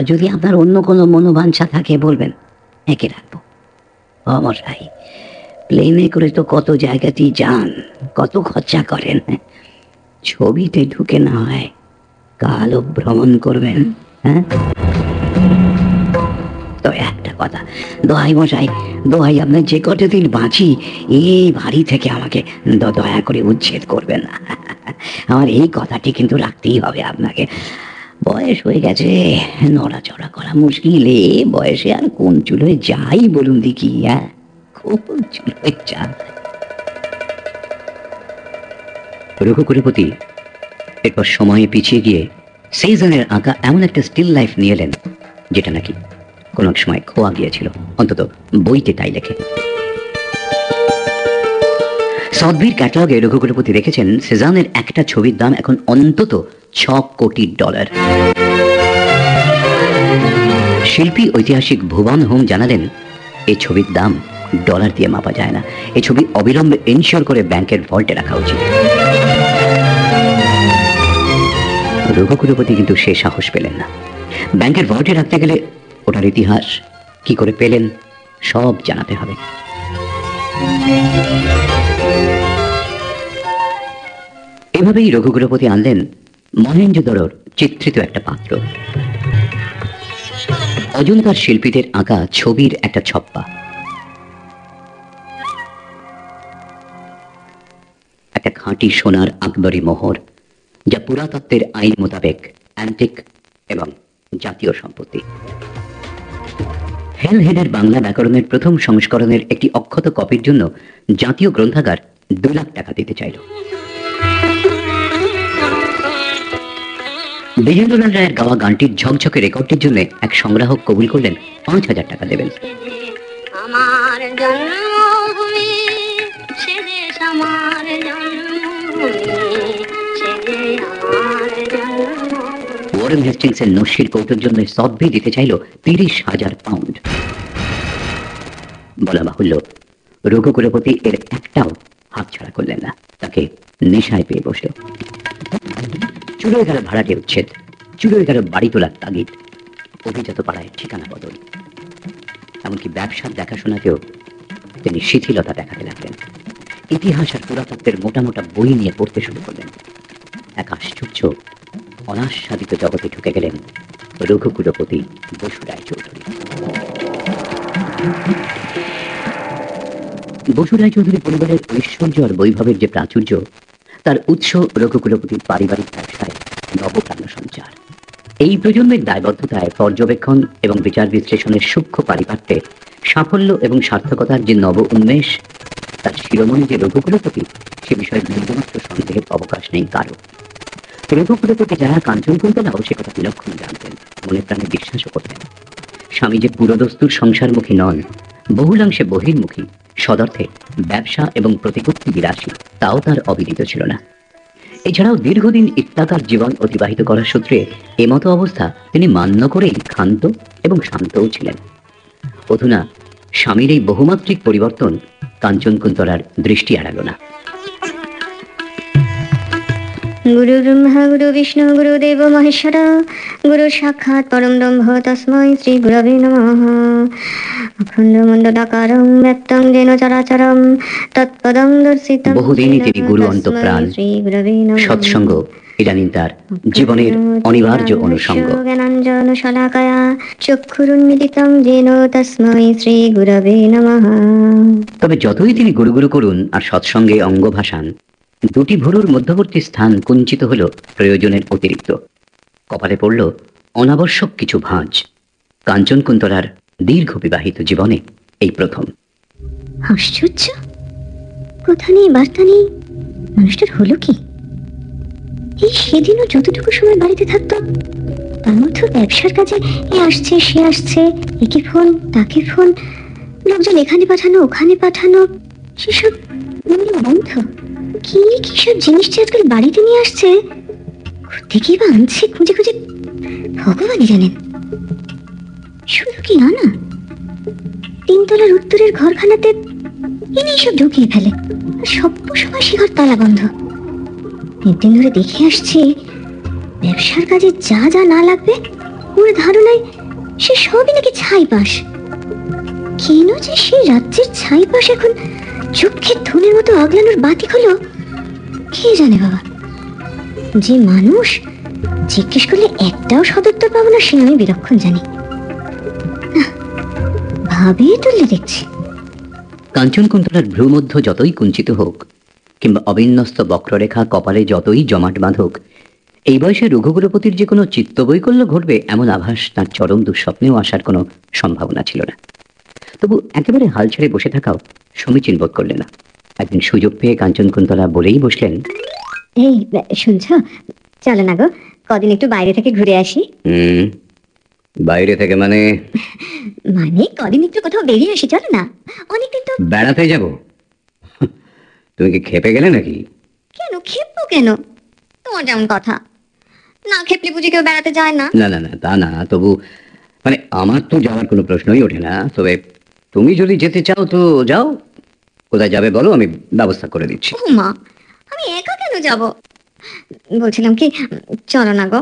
যদি আপনার অন্য কোনো মনোবাঞ্ছা থাকে বলবেন, একে রাখবো। মশাই, প্লেনে করে তো কত জায়গাতেই যান, কত খরচা করেন, ছবিতে ঢুকে না হয় কালো ভ্রমণ করবেন। হ্যাঁ, তো একটা কথা, দোহাই মশাই, দোহাই, আপনার যে কটা দিন বাঁচি এই বাড়ি থেকে আমাকে দয়া করে উচ্ছেদ করবেন না। আমার এই কথাটি কিন্তু রাখতেই হবে আপনাকে। বয়স হয়ে গেছে, নড়াচড়া করা মুশকিল। এ বয়সে আর কোন চুলোয় যাই বলুন দেখি? হ্যাঁ, কোন চুলোয় যাই? রঘুকুলপতি এরপর সময়ে পিছিয়ে গিয়ে সেজানের আঁকা এমন একটা স্টিল লাইফ নিয়ে এলেন যেটা নাকি কোনো সময় খোয়া গিয়েছিল, অন্তত বইতে তাই লেখে। সদবির ক্যাটালগে রঘুকুলপতি রেখেছেন সেজানের একটা ছবির দাম এখন অন্তত $6 কোটি। শিল্পী ঐতিহাসিক ভুবন হোম জানালেন, এই ছবির দাম ডলার দিয়ে মাপা যায় না। এই ছবি অবিলম্বে ইনশিওর করে ব্যাংকের ভল্টে রাখা উচিত। রঘুকুলপতি কিন্তু সে সাহস পেলেন না। ব্যাংকের ভল্টে রাখতে গেলে ওটার ইতিহাস, কি করে পেলেন, সব জানাতে হবে। এভাবেই রঘুকুলপতি আনলেন মহেঞ্জোদড়োর চিত্রিত একটা পাত্র, অজন্তার শিল্পীদের আঁকা ছবির একটা ছপ্পা, একটা খাঁটি সোনার আকবরী মোহর, যা পুরাতত্ত্বের আইন মোতাবেক অ্যান্টিক এবং জাতীয় সম্পত্তি। হেলহেডের বাংলা ব্যাকরণের প্রথম সংস্করণের একটি অক্ষত কপির জন্য জাতীয় গ্রন্থাগার 2 লাখ টাকা দিতে চাইল। বিজেন্দ্রলাল রায়ের গাওয়া গানটির ঝকঝকে রেকর্ডটির জন্য এক সংগ্রাহক কবুল করলেন 5,000 টাকা দেবেন। আমার জন্মভূমি সে দেশ আমার জন্মভূমি সে দেশ আমার জন্মভূমি। ওয়ারেন হেস্টিংসের নস্যির কৌটোর জন্য সবই দিতে চাইল 30,000 পাউন্ড। বলা বাহুল্য, রঘুকুলপতি এর একটাও হাতছাড়া করলেন না, তাকে নেশায় পেয়ে বসল। চুলোয় গেল ভাড়াটে উচ্ছেদ, চুলোয় গেল বাড়ি তোলার তাগিদ, অভিজাত পাড়ায় ঠিকানা বদল, এমনকি ব্যবসার দেখাশোনাকেও তিনি শিথিলতা দেখাতে লাগলেন। ইতিহাস আর পুরাতত্ত্বের মোটা মোটা বই নিয়ে পড়তে শুরু করলেন। এক আশ্চর্য অনাস্বাদিত জগতে ঢুকে গেলেন রঘুকুলপতি বসু রায়চৌধুরী। বসু রায়চৌধুরী পরিবারের ঐশ্বর্য আর বৈভবের যে প্রাচুর্য, তার উৎস রঘুকুলপতির পারিবারিক ব্যবসায় নবপ্রাণ সঞ্চার। এই প্রজন্মের দায়বদ্ধতায় পর্যবেক্ষণ এবং বিচার বিশ্লেষণের সূক্ষ্ম পারিপাট্যে সাফল্য এবং সার্থকতার যে নব উন্মেষ, তার শিরোমণি যে রঘুকুলপতি, সে বিষয়ে বিন্দুমাত্র সন্দেহের অবকাশ নেই কারো। রঘুকুলপতি যারা কাঞ্চনকুন্তলাও সে কথা বিলক্ষণ জানতেন, মনে প্রাণে বিশ্বাসও করতেন। স্বামী যে পুরোদস্তুর সংসারমুখী নন, বহুলাংশে বহির্মুখী, সদর্থে ব্যবসা এবং প্রতিপত্তি বিলাসী, তাও তার অবিদিত ছিল না। এছাড়াও দীর্ঘদিন ইত্যাকার জীবন অতিবাহিত করার সূত্রে এমতো অবস্থা তিনি মান্য করেই ক্ষান্ত এবং শান্তও ছিলেন। অধুনা স্বামীর এই বহুমাত্রিক পরিবর্তন কাঞ্চনকুন্তলার দৃষ্টি এড়াল না। গুরু ব্রহ্মা গুরু বিষ্ণু গুরুদেব মহেশ্বর গুরু সাক্ষাৎ পরম ব্রহ্ম তস্मै শ্রী গুরবে নমঃ। অখণ্ডমণ্ডলাকারং ব্যক্তং যেন চরাচরম তৎপদং দর্শিতং। বহুদিনই তিনি গুরু অন্তঃপ্রাণ, সৎসঙ্গ ইদানিং তার জীবনের অনিবার্য অনুষঙ্গ। জ্ঞানাঞ্জন শলাকায়া চক্ষুরুন্মিলিতং যেন তস্मै শ্রী গুরবে নমঃ। তবে যতই তিনি গুরু গুরু করুন আর সৎসঙ্গে অঙ্গ ভাসান, দুটি ভুরুর মধ্যবর্তী স্থান কুঞ্চিত হল প্রয়োজনের অতিরিক্ত। কপালে পড়ল অনাবশ্যক কিছু ভাঁজ। কাঞ্চনকুন্তলার দীর্ঘ বিবাহিত জীবনে এই প্রথম। আশ্চর্য, কথা নেই বার্তা নেই, মানুষটার হলো কি? এই সেদিনও যতটুকু সময় বাড়িতে থাকতো, তার মধ্যে ব্যবসার কাজে এ আসছে সে আসছে, একে ফোন তাকে ফোন, লোকজন এখানে পাঠানো ওখানে পাঠানো, সেসব বন্ধ। কি কি সব জিনিস যে আজকাল বাড়িতে নিয়ে আসছে, কোথেকে বা আনছে খুঁজে খুঁজে ভগবানই জানেন। শুধু কি আনা, 3 তলার উত্তরের ঘরখানাতে এনেই সব ঢুকিয়ে ফেলে, আর সভ্য সময় সে ঘর তালা বন্ধ। একদিন ধরে দেখে আসছি, ব্যবসার কাজে যা যা না লাগবে ওর ধারণায় সে সবই নাকি ছাইপাশ। কেন যে সেই রাজ্যের ছাইপাশ এখন চোখের ধনের মতো আগলানোর বাতিক হলো, কে জানে বাবা। যে মানুষ জিজ্ঞেস করলে একটাও সদুত্তর পাবো না, সে আমি বিলক্ষণ জানি। ভাবিয়ে তুললে দেখছি। কাঞ্চনকুন্তলার ভ্রুমধ্য যতই কুঞ্চিত হোক, কিংবা অবিন্যস্ত বক্ররেখা কপালে যতই জমাট বাঁধুক, এই বয়সে রঘুকুলপতির যে কোনো চিত্তবৈকল্য ঘটবে এমন আভাস তার চরম দুঃস্বপ্নেও আসার কোনো সম্ভাবনা ছিল না। তবু একেবারে হাল ছেড়ে বসে থাকাও সমীচীন বোধ করলেন না। একদিন সুযোগ পেয়ে কাঞ্চনকুন্তলা বলেই বসলেন, এই শুনছ, চলো না গো, কদিন একটু বাইরে থেকে ঘুরে আসি। বাইরে থেকে মানে? মানে কদিন একটু কোথাও বেরিয়ে আসি, চলো না। অনেকদিন তো বেড়াতে যাব। তুমি কি খেপে গেলে নাকি? কেন খেপবো কেন? তোমার যেমন কথা, না খেপলে বুঝি কেউ বেড়াতে যায় না? না না না, তা না, তবু মানে আমার তো যাওয়ার কোনো প্রশ্নই ওঠে না। তবে তুমি যদি যেতে চাও তো যাও। কোথায় যাবে বলো, আমি ব্যবস্থা করে দিচ্ছি। ও মা, আমি একা কেন যাব? বলছিলাম কি, চলো না গো,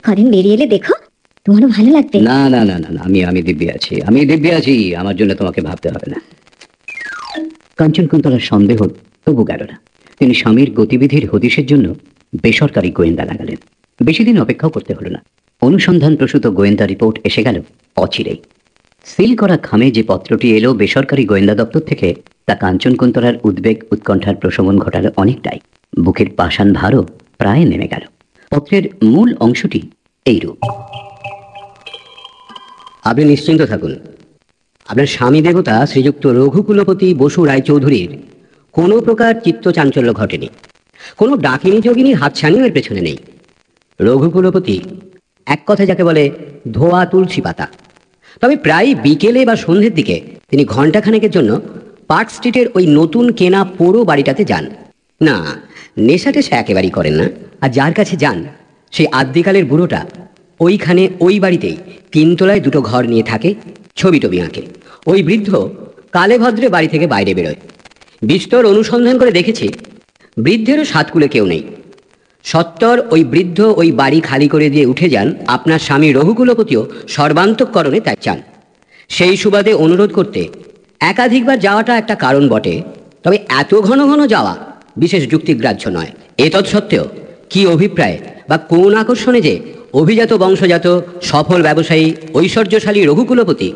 কদিন বেরিয়ে এলে দেখো তোমারও ভালো লাগবে। না না না না না, আমি দিব্যি আছি, আমার জন্য তোমাকে ভাবতে হবে না। কাঞ্চন কুন্তলার সন্দেহ তবু গেল না। তিনি স্বামীর গতিবিধির হদিশের জন্য বেসরকারি গোয়েন্দা লাগালেন। বেশি দিন অপেক্ষাও করতে হলো না। অনুসন্ধান প্রসূত গোয়েন্দা রিপোর্ট এসে গেল অচিরেই। সিল করা খামে যে পত্রটি এলো বেসরকারি গোয়েন্দা দপ্তর থেকে, তা কাঞ্চন কুন্তলার উদ্বেগ উৎকণ্ঠার প্রশমন ঘটালো অনেকটাই। বুকের পাষাণ ভারও প্রায় নেমে গেল। পত্রের মূল অংশটি এইরূপ: আপনি নিশ্চিন্ত থাকুন, আপনার স্বামী দেবতা শ্রীযুক্ত রঘুকুলপতি বসু রায়চৌধুরীর কোনো প্রকার চিত্ত চাঞ্চল্য ঘটেনি। কোনো ডাকিনী যোগিনীর হাতছানিও এর পেছনে নেই। রঘুকুলপতি এক কথা যাকে বলে ধোয়া তুলসী পাতা। তবে প্রায় বিকেলে বা সন্ধ্যের দিকে তিনি ঘণ্টাখানেকের জন্য পার্ক স্ট্রিটের ওই নতুন কেনা পোড়ো বাড়িটাতে যান। না, নেশা টেশা একেবারেই করেন না। আর যার কাছে যান সেই আদ্যিকালের বুড়োটা ওইখানে ওই বাড়িতেই 3 তলায় 2টো ঘর নিয়ে থাকে, ছবি টবি আঁকে। ওই বৃদ্ধ কালে ভদ্রে বাড়ি থেকে বাইরে বেরোয়। বিস্তর অনুসন্ধান করে দেখেছি বৃদ্ধেরও সাতকুলে কেউ নেই। সত্তর ওই বৃদ্ধ ওই বাড়ি খালি করে দিয়ে উঠে যান। আপনার স্বামী রঘুকুলপতিও সর্বান্তঃকরণে তাই চান। সেই সুবাদে অনুরোধ করতে একাধিকবার যাওয়াটা একটা কারণ বটে, তবে এত ঘন ঘন যাওয়া বিশেষ যুক্তিগ্রাহ্য নয়। এতৎসত্ত্বেও কি অভিপ্রায় বা কোন আকর্ষণে যে অভিজাত বংশজাত সফল ব্যবসায়ী ঐশ্বর্যশালী রঘুকুলপতি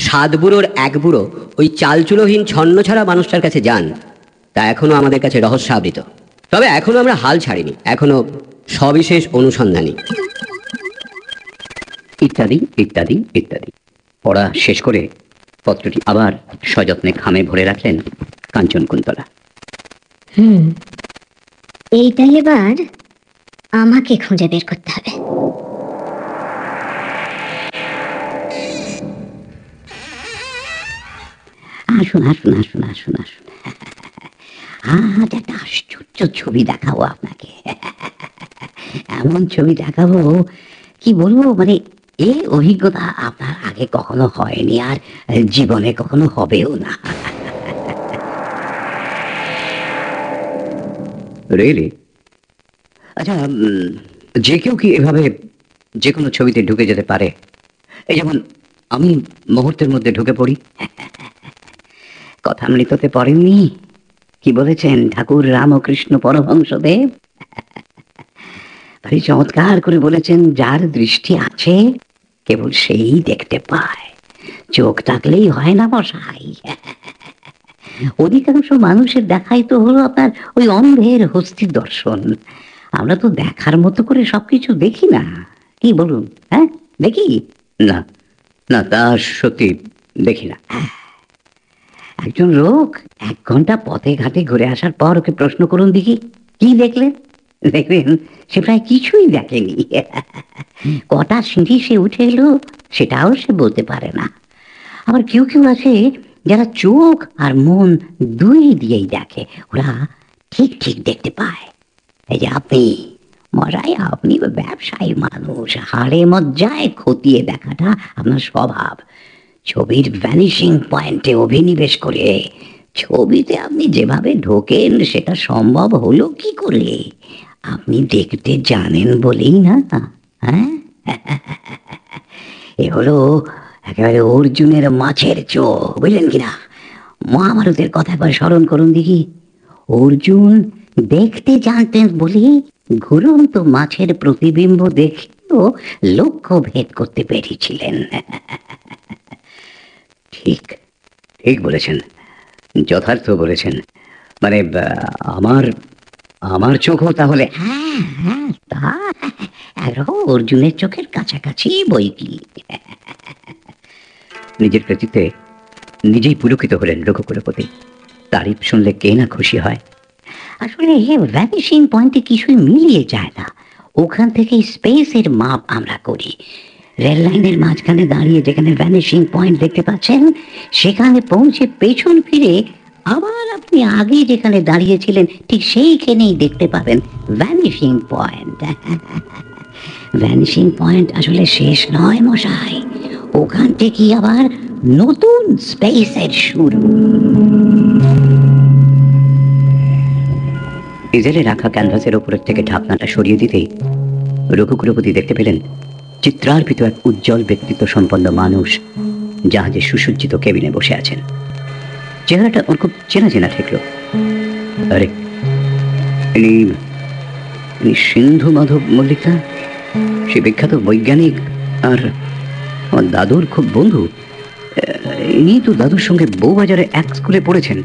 7 বুড়োর 1 বুড়ো ওই চালচুলোহীন ছন্নছাড়া মানুষটার কাছে যান, তা এখনো আমাদের কাছে রহস্যাবৃত। তবে এখনো আমরা হাল ছাড়িনি, এখনো সবিশেষ অনুসন্ধানী। ইত্যাদি ইত্যাদি ইত্যাদি। পড়া শেষ করে পত্রটি আবার সযত্নে খামে ভরে রাখলেন কাঞ্চন কুন্তলা। এইটা এবার আমাকে খুঁজে বের করতে হবে। আসুন আসুন আসুন আসুন আসুন, আজ একটা আশ্চর্য ছবি দেখাবো আপনাকে। এমন ছবি দেখাবো কি বলবো, মানে এই অভিজ্ঞতা আপনার আগে কখনো হয়নি, আর জীবনে কখনো হবেও না। রিয়েলি? আচ্ছা, যে কেউ কি এভাবে যে কোনো ছবিতে ঢুকে যেতে পারে? এই যেমন আমি মুহূর্তের মধ্যে ঢুকে পড়ি। কথামৃততে পড়েননি? কি বলেছেন ঠাকুর রামকৃষ্ণ পরমহংসদেব? ভারী চমৎকার করে বলেছেন, যার দৃষ্টি আছে কেবল সেই দেখতে পায়, চোখ থাকলেই হয় না মশাই। অধিকাংশ মানুষের দেখাই তো হলো আপনার ওই অন্ধের হস্তি দর্শন। আমরা তো দেখার মতো করে সবকিছু দেখি না, কি বলুন? হ্যাঁ, দেখি না না, তা সত্যি দেখি না। একজন লোক 1 ঘন্টা পথে ঘাটে ঘুরে আসার পর ওকে প্রশ্ন করুন দেখি, কি দেখলেন? দেখবেন সে প্রায় কিছুই দেখেনি। কটা সিঁড়ি সে উঠে এলো সেটাও সে বলতে পারে না। আবার কেউ কেউ আছে যারা চোখ আর মন দুই দিয়েই দেখে, ওরা ঠিক ঠিক দেখতে পায়। এই যে আপনি মশাই, আপনি ব্যবসায়ী মানুষ, হাড়ে মজ্জায় খতিয়ে দেখাটা আপনার স্বভাব। ছবির ভ্যানিশিং পয়েন্টে অভিনিবেশ করে ছবিতে আপনি যেভাবে ঢোকেন সেটা সম্ভব হলো কি করে? আপনি দেখতে জানেন বলেই না। হ্যাঁ, এ হলো একেবারে অর্জুনের মাছের চোখ, বুঝলেন কিনা? মহাভারতের কথা একবার স্মরণ করুন দেখি। অর্জুন দেখতে জানতেন বলে ঘুরন্ত মাছের প্রতিবিম্ব দেখেও লক্ষ্য ভেদ করতে পেরেছিলেন। ঠিক ঠিক বলেছেন, যথার্থ বলেছেন। মানে আমার চোখও তাহলে? হ্যাঁ হ্যাঁ, তা একরকম অর্জুনের চোখের কাছাকাছি বই কি। নিজের কৃতিত্বে নিজেই পুলকিত হলেন রঘুকুলপতি। তারিফ শুনলে কে না খুশি হয়। আসলে ভ্যানিশিং পয়েন্টে কিছুই মিলিয়ে যায় না। ওখান থেকে স্পেসের মাপ আমরা করি। রেল লাইনের মাঝখানে দাঁড়িয়ে যেখানে ভ্যানিশিং পয়েন্ট দেখতে পাচ্ছেন, সেখানে পৌঁছে পেছন ফিরে আবার আপনি আগে যেখানে দাঁড়িয়েছিলেন ঠিক সেইখানেই দেখতে পাবেন ভ্যানিশিং পয়েন্ট। ভ্যানিশিং পয়েন্ট আসলে শেষ নয় মশাই, ওখান থেকে আবার নতুন স্পেসের শুরু। ইজেলে রাখা ক্যানভাসের ওপরের থেকে ঢাকনাটা সরিয়ে দিতেই রঘুকুলপতি দেখতে পেলেন চিত্রার্পিত এক উজ্জ্বল ব্যক্তিত্ব সম্পন্ন মানুষ জাহাজে সুসজ্জিত কেবিনে বসে আছেন। চেহারাটা ওর খুব চেনা চেনা ঠেকলো। আরে ইনি সিন্ধু মাধব মল্লিক না? সে বিখ্যাত বৈজ্ঞানিক আর আমার দাদুর খুব বন্ধু। ইনি তো দাদুর সঙ্গে বউবাজারে এক স্কুলে পড়েছেন।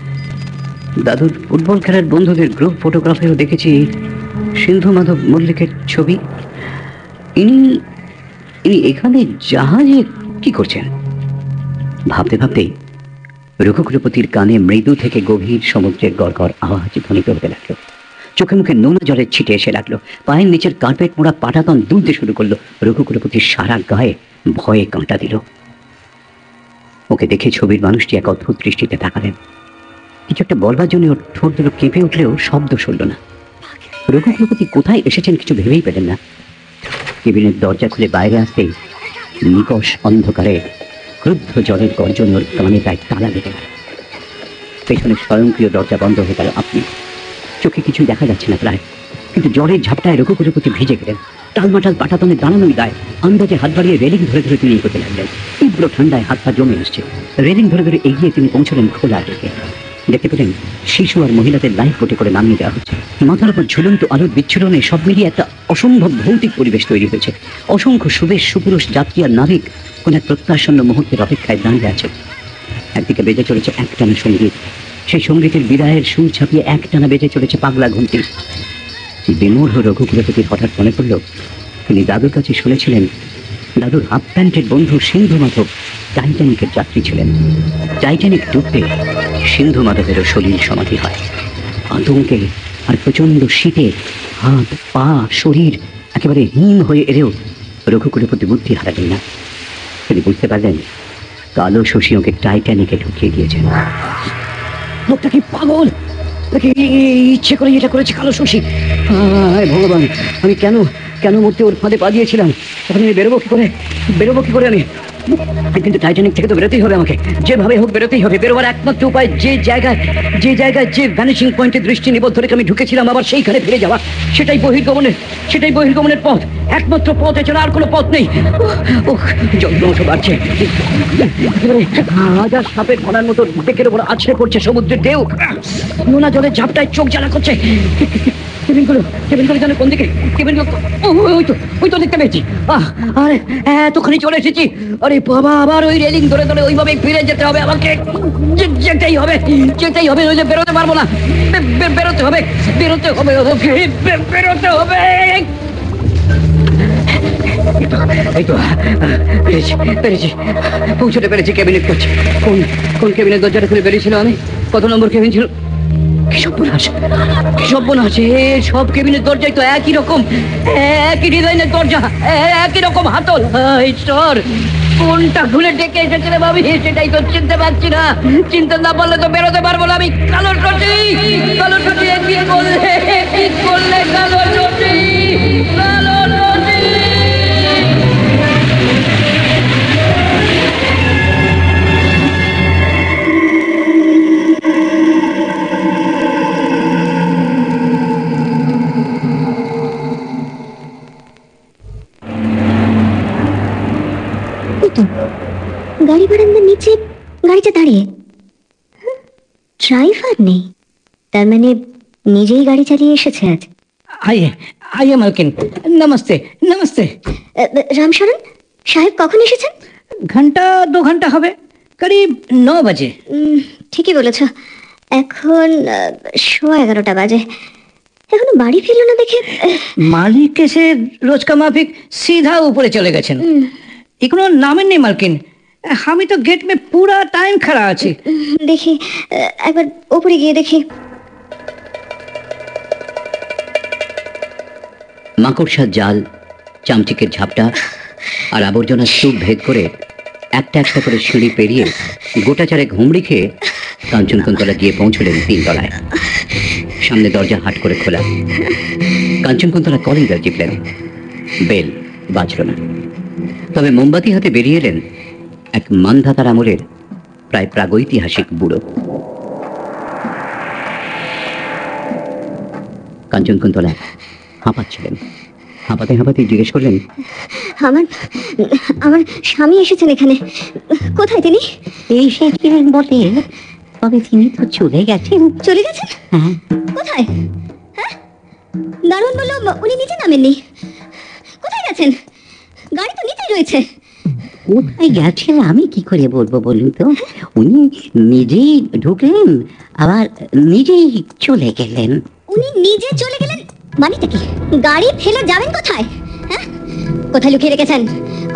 দাদুর ফুটবল খেলার বন্ধুদের গ্রুপ ফটোগ্রাফেও দেখেছি সিন্ধু মাধব মল্লিকের ছবি। ইনি ইনি এখানে জাহাজে কি করছেন? ভাবতে ভাবতেই রঘুকুলপতির কানে মৃদু থেকে গভীর সমুদ্রের গড়গড় আওয়াজ ধ্বনিত হতে লাগলো। চোখে মুখে নোনা জলের ছিটে এসে লাগলো। পায়ের নিচের কার্পেট মোড়া পাটাতন দুলতে শুরু করলো। রঘুকুলপতির সারা গায়ে ভয়ে কাঁটা দিল। ওকে দেখে ছবির মানুষটি এক অদ্ভুত দৃষ্টিতে তাকালেন। কিছু একটা বলবার জন্য ওর ঠোঁট দুটো কেঁপে উঠলেও শব্দ শুনল না। রঘুকুলপতি কোথায় এসেছেন কিছু ভেবেই পেলেন না। কেবিনের দরজা খুলে বাইরে আসতেই নিকষ অন্ধকারে ক্রুদ্ধ জলের গর্জন ওর কানে প্রায় তালা লেগে গেল। পেছনে স্বয়ংক্রিয় দরজা বন্ধ হয়ে গেল। আপনি চোখে কিছুই দেখা যাচ্ছে না প্রায়, কিন্তু জলের ঝাপটায় রঘুকুলপতি ভিজে গেলেন। টালমাটাল পাটাতনে দাঁড়ানোই দায়। আন্দাজে হাত বাড়িয়ে রেলিং ধরে ধরে তিনি এগোতে লাগলেন। তীব্র ঠান্ডায় হাত পা জমে আসছে। রেলিং ধরে ধরে এগিয়ে তিনি পৌঁছলেন খোলা দিকে। দেখতে পেলেন শিশু আর মহিলাদের লাইফ বোটে করে নামিয়ে দেওয়া হচ্ছে। মাথার উপর ঝুলন্ত আলোর বিচ্ছুরণে সব মিলিয়ে একটা অসম্ভব ভৌতিক পরিবেশ তৈরি হয়েছে। অসংখ্য সুবেশ সুপুরুষ যাত্রী আর নাবিক কোন এক প্রত্যাশন্ন মুহূর্তের অপেক্ষায় দাঁড়িয়ে আছে। একদিকে বেজে চলেছে একটানা সঙ্গীত, সেই সঙ্গীতের বিদায়ের সুর ছাপিয়ে একটানা বেজে চলেছে পাগলা ঘন্টি। বিমূঢ় রঘুকুলপতির হঠাৎ মনে পড়ল তিনি দাদুর কাছে শুনেছিলেন দাদুর হাফ প্যান্টের বন্ধু সিন্ধু মাধব টাইটানিকের যাত্রী ছিলেন। টাইটানিক ডুবতে সিন্ধু মাধবেরও সলিল সমাধি হয়। আতঙ্কে আর প্রচন্ড শীতে হাত পা শরীর একেবারে হিম হয়ে এলেও রঘুকুলপতি বুদ্ধি হারালেন না। তিনি বুঝতে পারলেন কালো শশী ওকে টাইটানিকে ঢুকিয়ে দিয়েছেন। লোকটা কি পাগল নাকি ইচ্ছে করে এটা করেছে কালো শশী? ভগবান, আমি কেন কেন মরতে ওর ফাঁদে পা দিয়েছিলাম? এখন আমি বেরোবো কি করে আমি? কিন্তু টাইটানিক থেকে তো বেরোতেই হবে আমাকে, যেভাবে হোক বেরোতেই হবে। বেরোবার একমাত্র উপায় যে জায়গায় যে ভ্যানিশিং পয়েন্টে দৃষ্টি নিবদ্ধ রেখে আমি ঢুকেছিলাম আবার সেইখানে ফিরে যাওয়া। সেটাই বহির্গমনের পথ। একমাত্র পথ, এছাড়া আর কোনো পথ নেই। যন্ত্রণা বাড়ছে, হাজার সাপের ঘোড়ার মতো ডেকের উপর আছড়ে পড়ছে সমুদ্রের ঢেউ। নোনা জলের ঝাপটায় চোখ জ্বালা করছে। কেবিনগুলো জানো কোন দিকে? কেবিনগুলো ওই তো দেখতে পেয়েছি। আরে এতখানি চলে এসেছি। আরে বাবা, আবার ওই রেলিং ধরে ধরে ওইভাবে ফিরে যেতে হবে আমাকে। যেতেই হবে, নইলে বেরোতে পারবো না। বেরোতে হবে। এই তো পেরেছি, পৌঁছতে পেরেছি কেবিনের কাছে। কোন কেবিনের দরজাটা খুলে বেরিয়েছিল আমি? কত নম্বর কেবিন ছিল? কি সর্বনাশ! সব কেবিনের দরজাই তো একই রকম, একই ডিজাইনের দরজা, একই রকম হাতল। ঈশ্বর, কোনটা খুলে ডেকে এসেছে রে ভাবি, সেটাই তো চিনতে পারছি না। চিনতে না পারলে তো বেরোতে পারবো না আমি। কালো শশী, কি করলে কালো শশী? গাড়ি বারান্দার নিচে গাড়িটা দাঁড়িয়ে, ড্রাইভার নেই। তার মানে নিজেই গাড়ি চালিয়ে এসেছে আজ। आइए मालकिन, नमस्ते। রামশরণ সাহেব কখন এসেছেন? घंटा 2 घंटा হবে, करीब 9 बजे। ঠিকই বলেছ, এখন 11:15 বাজে। এখনো বাড়ি ফিরল না দেখে মালিক এসে রোজ কা মাফিক सीधा উপরে চলে গেছেন। এখনো নামের নেই মালকিন। আমি তো গেট মে পুরা টাইম খড়া আছি। দেখি একবার উপরে গিয়ে দেখি। মাকড়সার জাল, চামচিকের ঝাপটা আর আবর্জনার স্তূপ ভেদ করে একটা একটা করে সিঁড়ি পেরিয়ে গোটা চারেক হুমড়ি খেয়ে কাঞ্চনকুন্তলা গিয়ে পৌঁছলেন 3 তলায়। সামনে দরজা হাট করে খোলা। কাঞ্চনকুন্তলা কলিং বেল টিপলেন। বেল বাজল না। তবে মোমবাতি হাতে বেরিয়ে এলেন এক মানধাতার আমলের প্রায় প্রাগৈতিহাসিক বুড়ো। কাঞ্চনকুন্তলা হাঁপাচ্ছিলেন। হাঁপাতে হাঁপাতে জিজ্ঞেস করলেন, আমার আমার স্বামী এসেছেন এখানে। কোথায় তিনি? এই সেদিন বটে, তবে তিনি তো চলে গেছেন। চলে গেছেন? হ্যাঁ। কোথায়? হ্যাঁ, দারুণ বললো উনি নিচে নামেননি। কোথায় গেছেন? গাড়ি তো নিচেই রয়েছে। কোথায় গেছেন আমি কি করে বলবো বলুন তো? উনি নিজেই ঢুকলেন, আবার নিজেই চলে গেলেন। উনি নিজে চলে গেলেন মানেটা কি? গাড়ি ফেলে যাবেন কোথায়? হ্যাঁ, কোথায় লুকিয়ে রেখেছেন?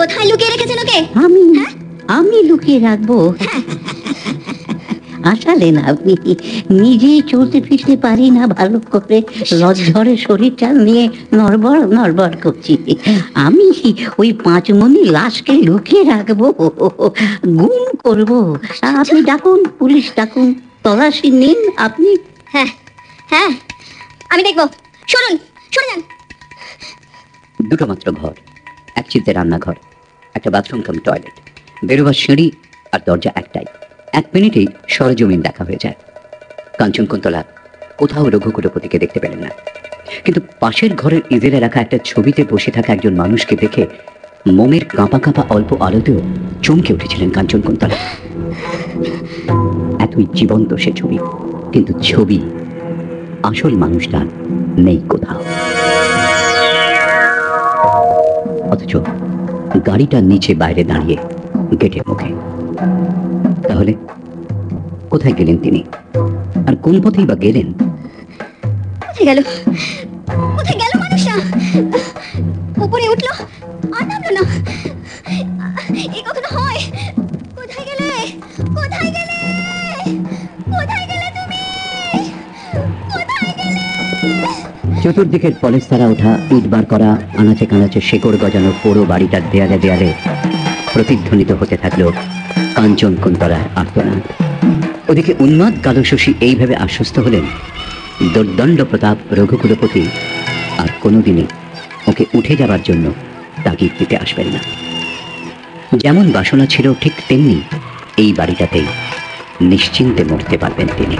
কোথায় লুকিয়ে রেখেছেন ওকে? আমি লুকিয়ে রাখবো? আসলেন আপনি নিজেই চলতে ফিরতে পারি না ভালো করে, লজ্জরে শরীরটা নিয়ে নড়বড় নড়বড় করছি। আমি ওই 5 মণি লাশকে লুকিয়ে রাখবো, গুম করবো? আপনি ডাকুন, পুলিশ ডাকুন, তল্লাশি নিন আপনি। হ্যাঁ হ্যাঁ, আমি দেখবো। শুনুন, শুনে যান। দুটো মাত্র ঘর, এক চিলতে রান্নাঘর, একটা বাথরুম কাম টয়লেট, বেরোবার সিঁড়ি আর দরজা একটাই। 1 মিনিটেই সরজমিন দেখা হয়ে যায়। কাঞ্চনকুন্তলা কোথাও রঘুকুলপতিকে দেখতে পেলেন না, কিন্তু পাশের ঘরের ইঁদেলে রাখা একটা ছবিতে বসে থাকা একজন মানুষকে দেখে মোমের কাঁপা কাঁপা অল্প আলোতেও চমকে উঠেছিলেন কাঞ্চনকুন্তলা। এতই জীবন্ত সে ছবি, কিন্তু ছবি আসল মানুষটা নেই কোথাও। অথচ গাড়িটা নিচে বাইরে দাঁড়িয়ে গেটের মুখে। তাহলে কোথায় গেলেন তিনি, আর কোন পথেই বা গেলেন? কোথায় গেল? কোথায় গেল মানুষটা? উপরে উঠলো আর নামলো না। এই কখনো হয়? কোথায় গেলে? কোথায় গেলে? কোথায় গেলে তুমি? কোথায় গেলে? চতুর্দিকের পলেস্তারা ওঠা, ইট বার করা, আনাচে কানাচে শেকড় গজানো পুরো বাড়িটার দেয়ালে দেয়ালে প্রতিধ্বনিত হতে থাকলো কাঞ্চনকুন্তলার আর্তনাদ। ওদিকে উন্মাদ কালো শশী এইভাবে আশ্বস্ত হলেন দুর্দণ্ড প্রতাপ রঘুকুলপতি আর কোনোদিনই ওকে উঠে যাবার জন্য তাগিদ দিতে আসবেন না। যেমন বাসনা ছিল ঠিক তেমনি এই বাড়িটাতেই নিশ্চিন্তে মরতে পারবেন তিনি।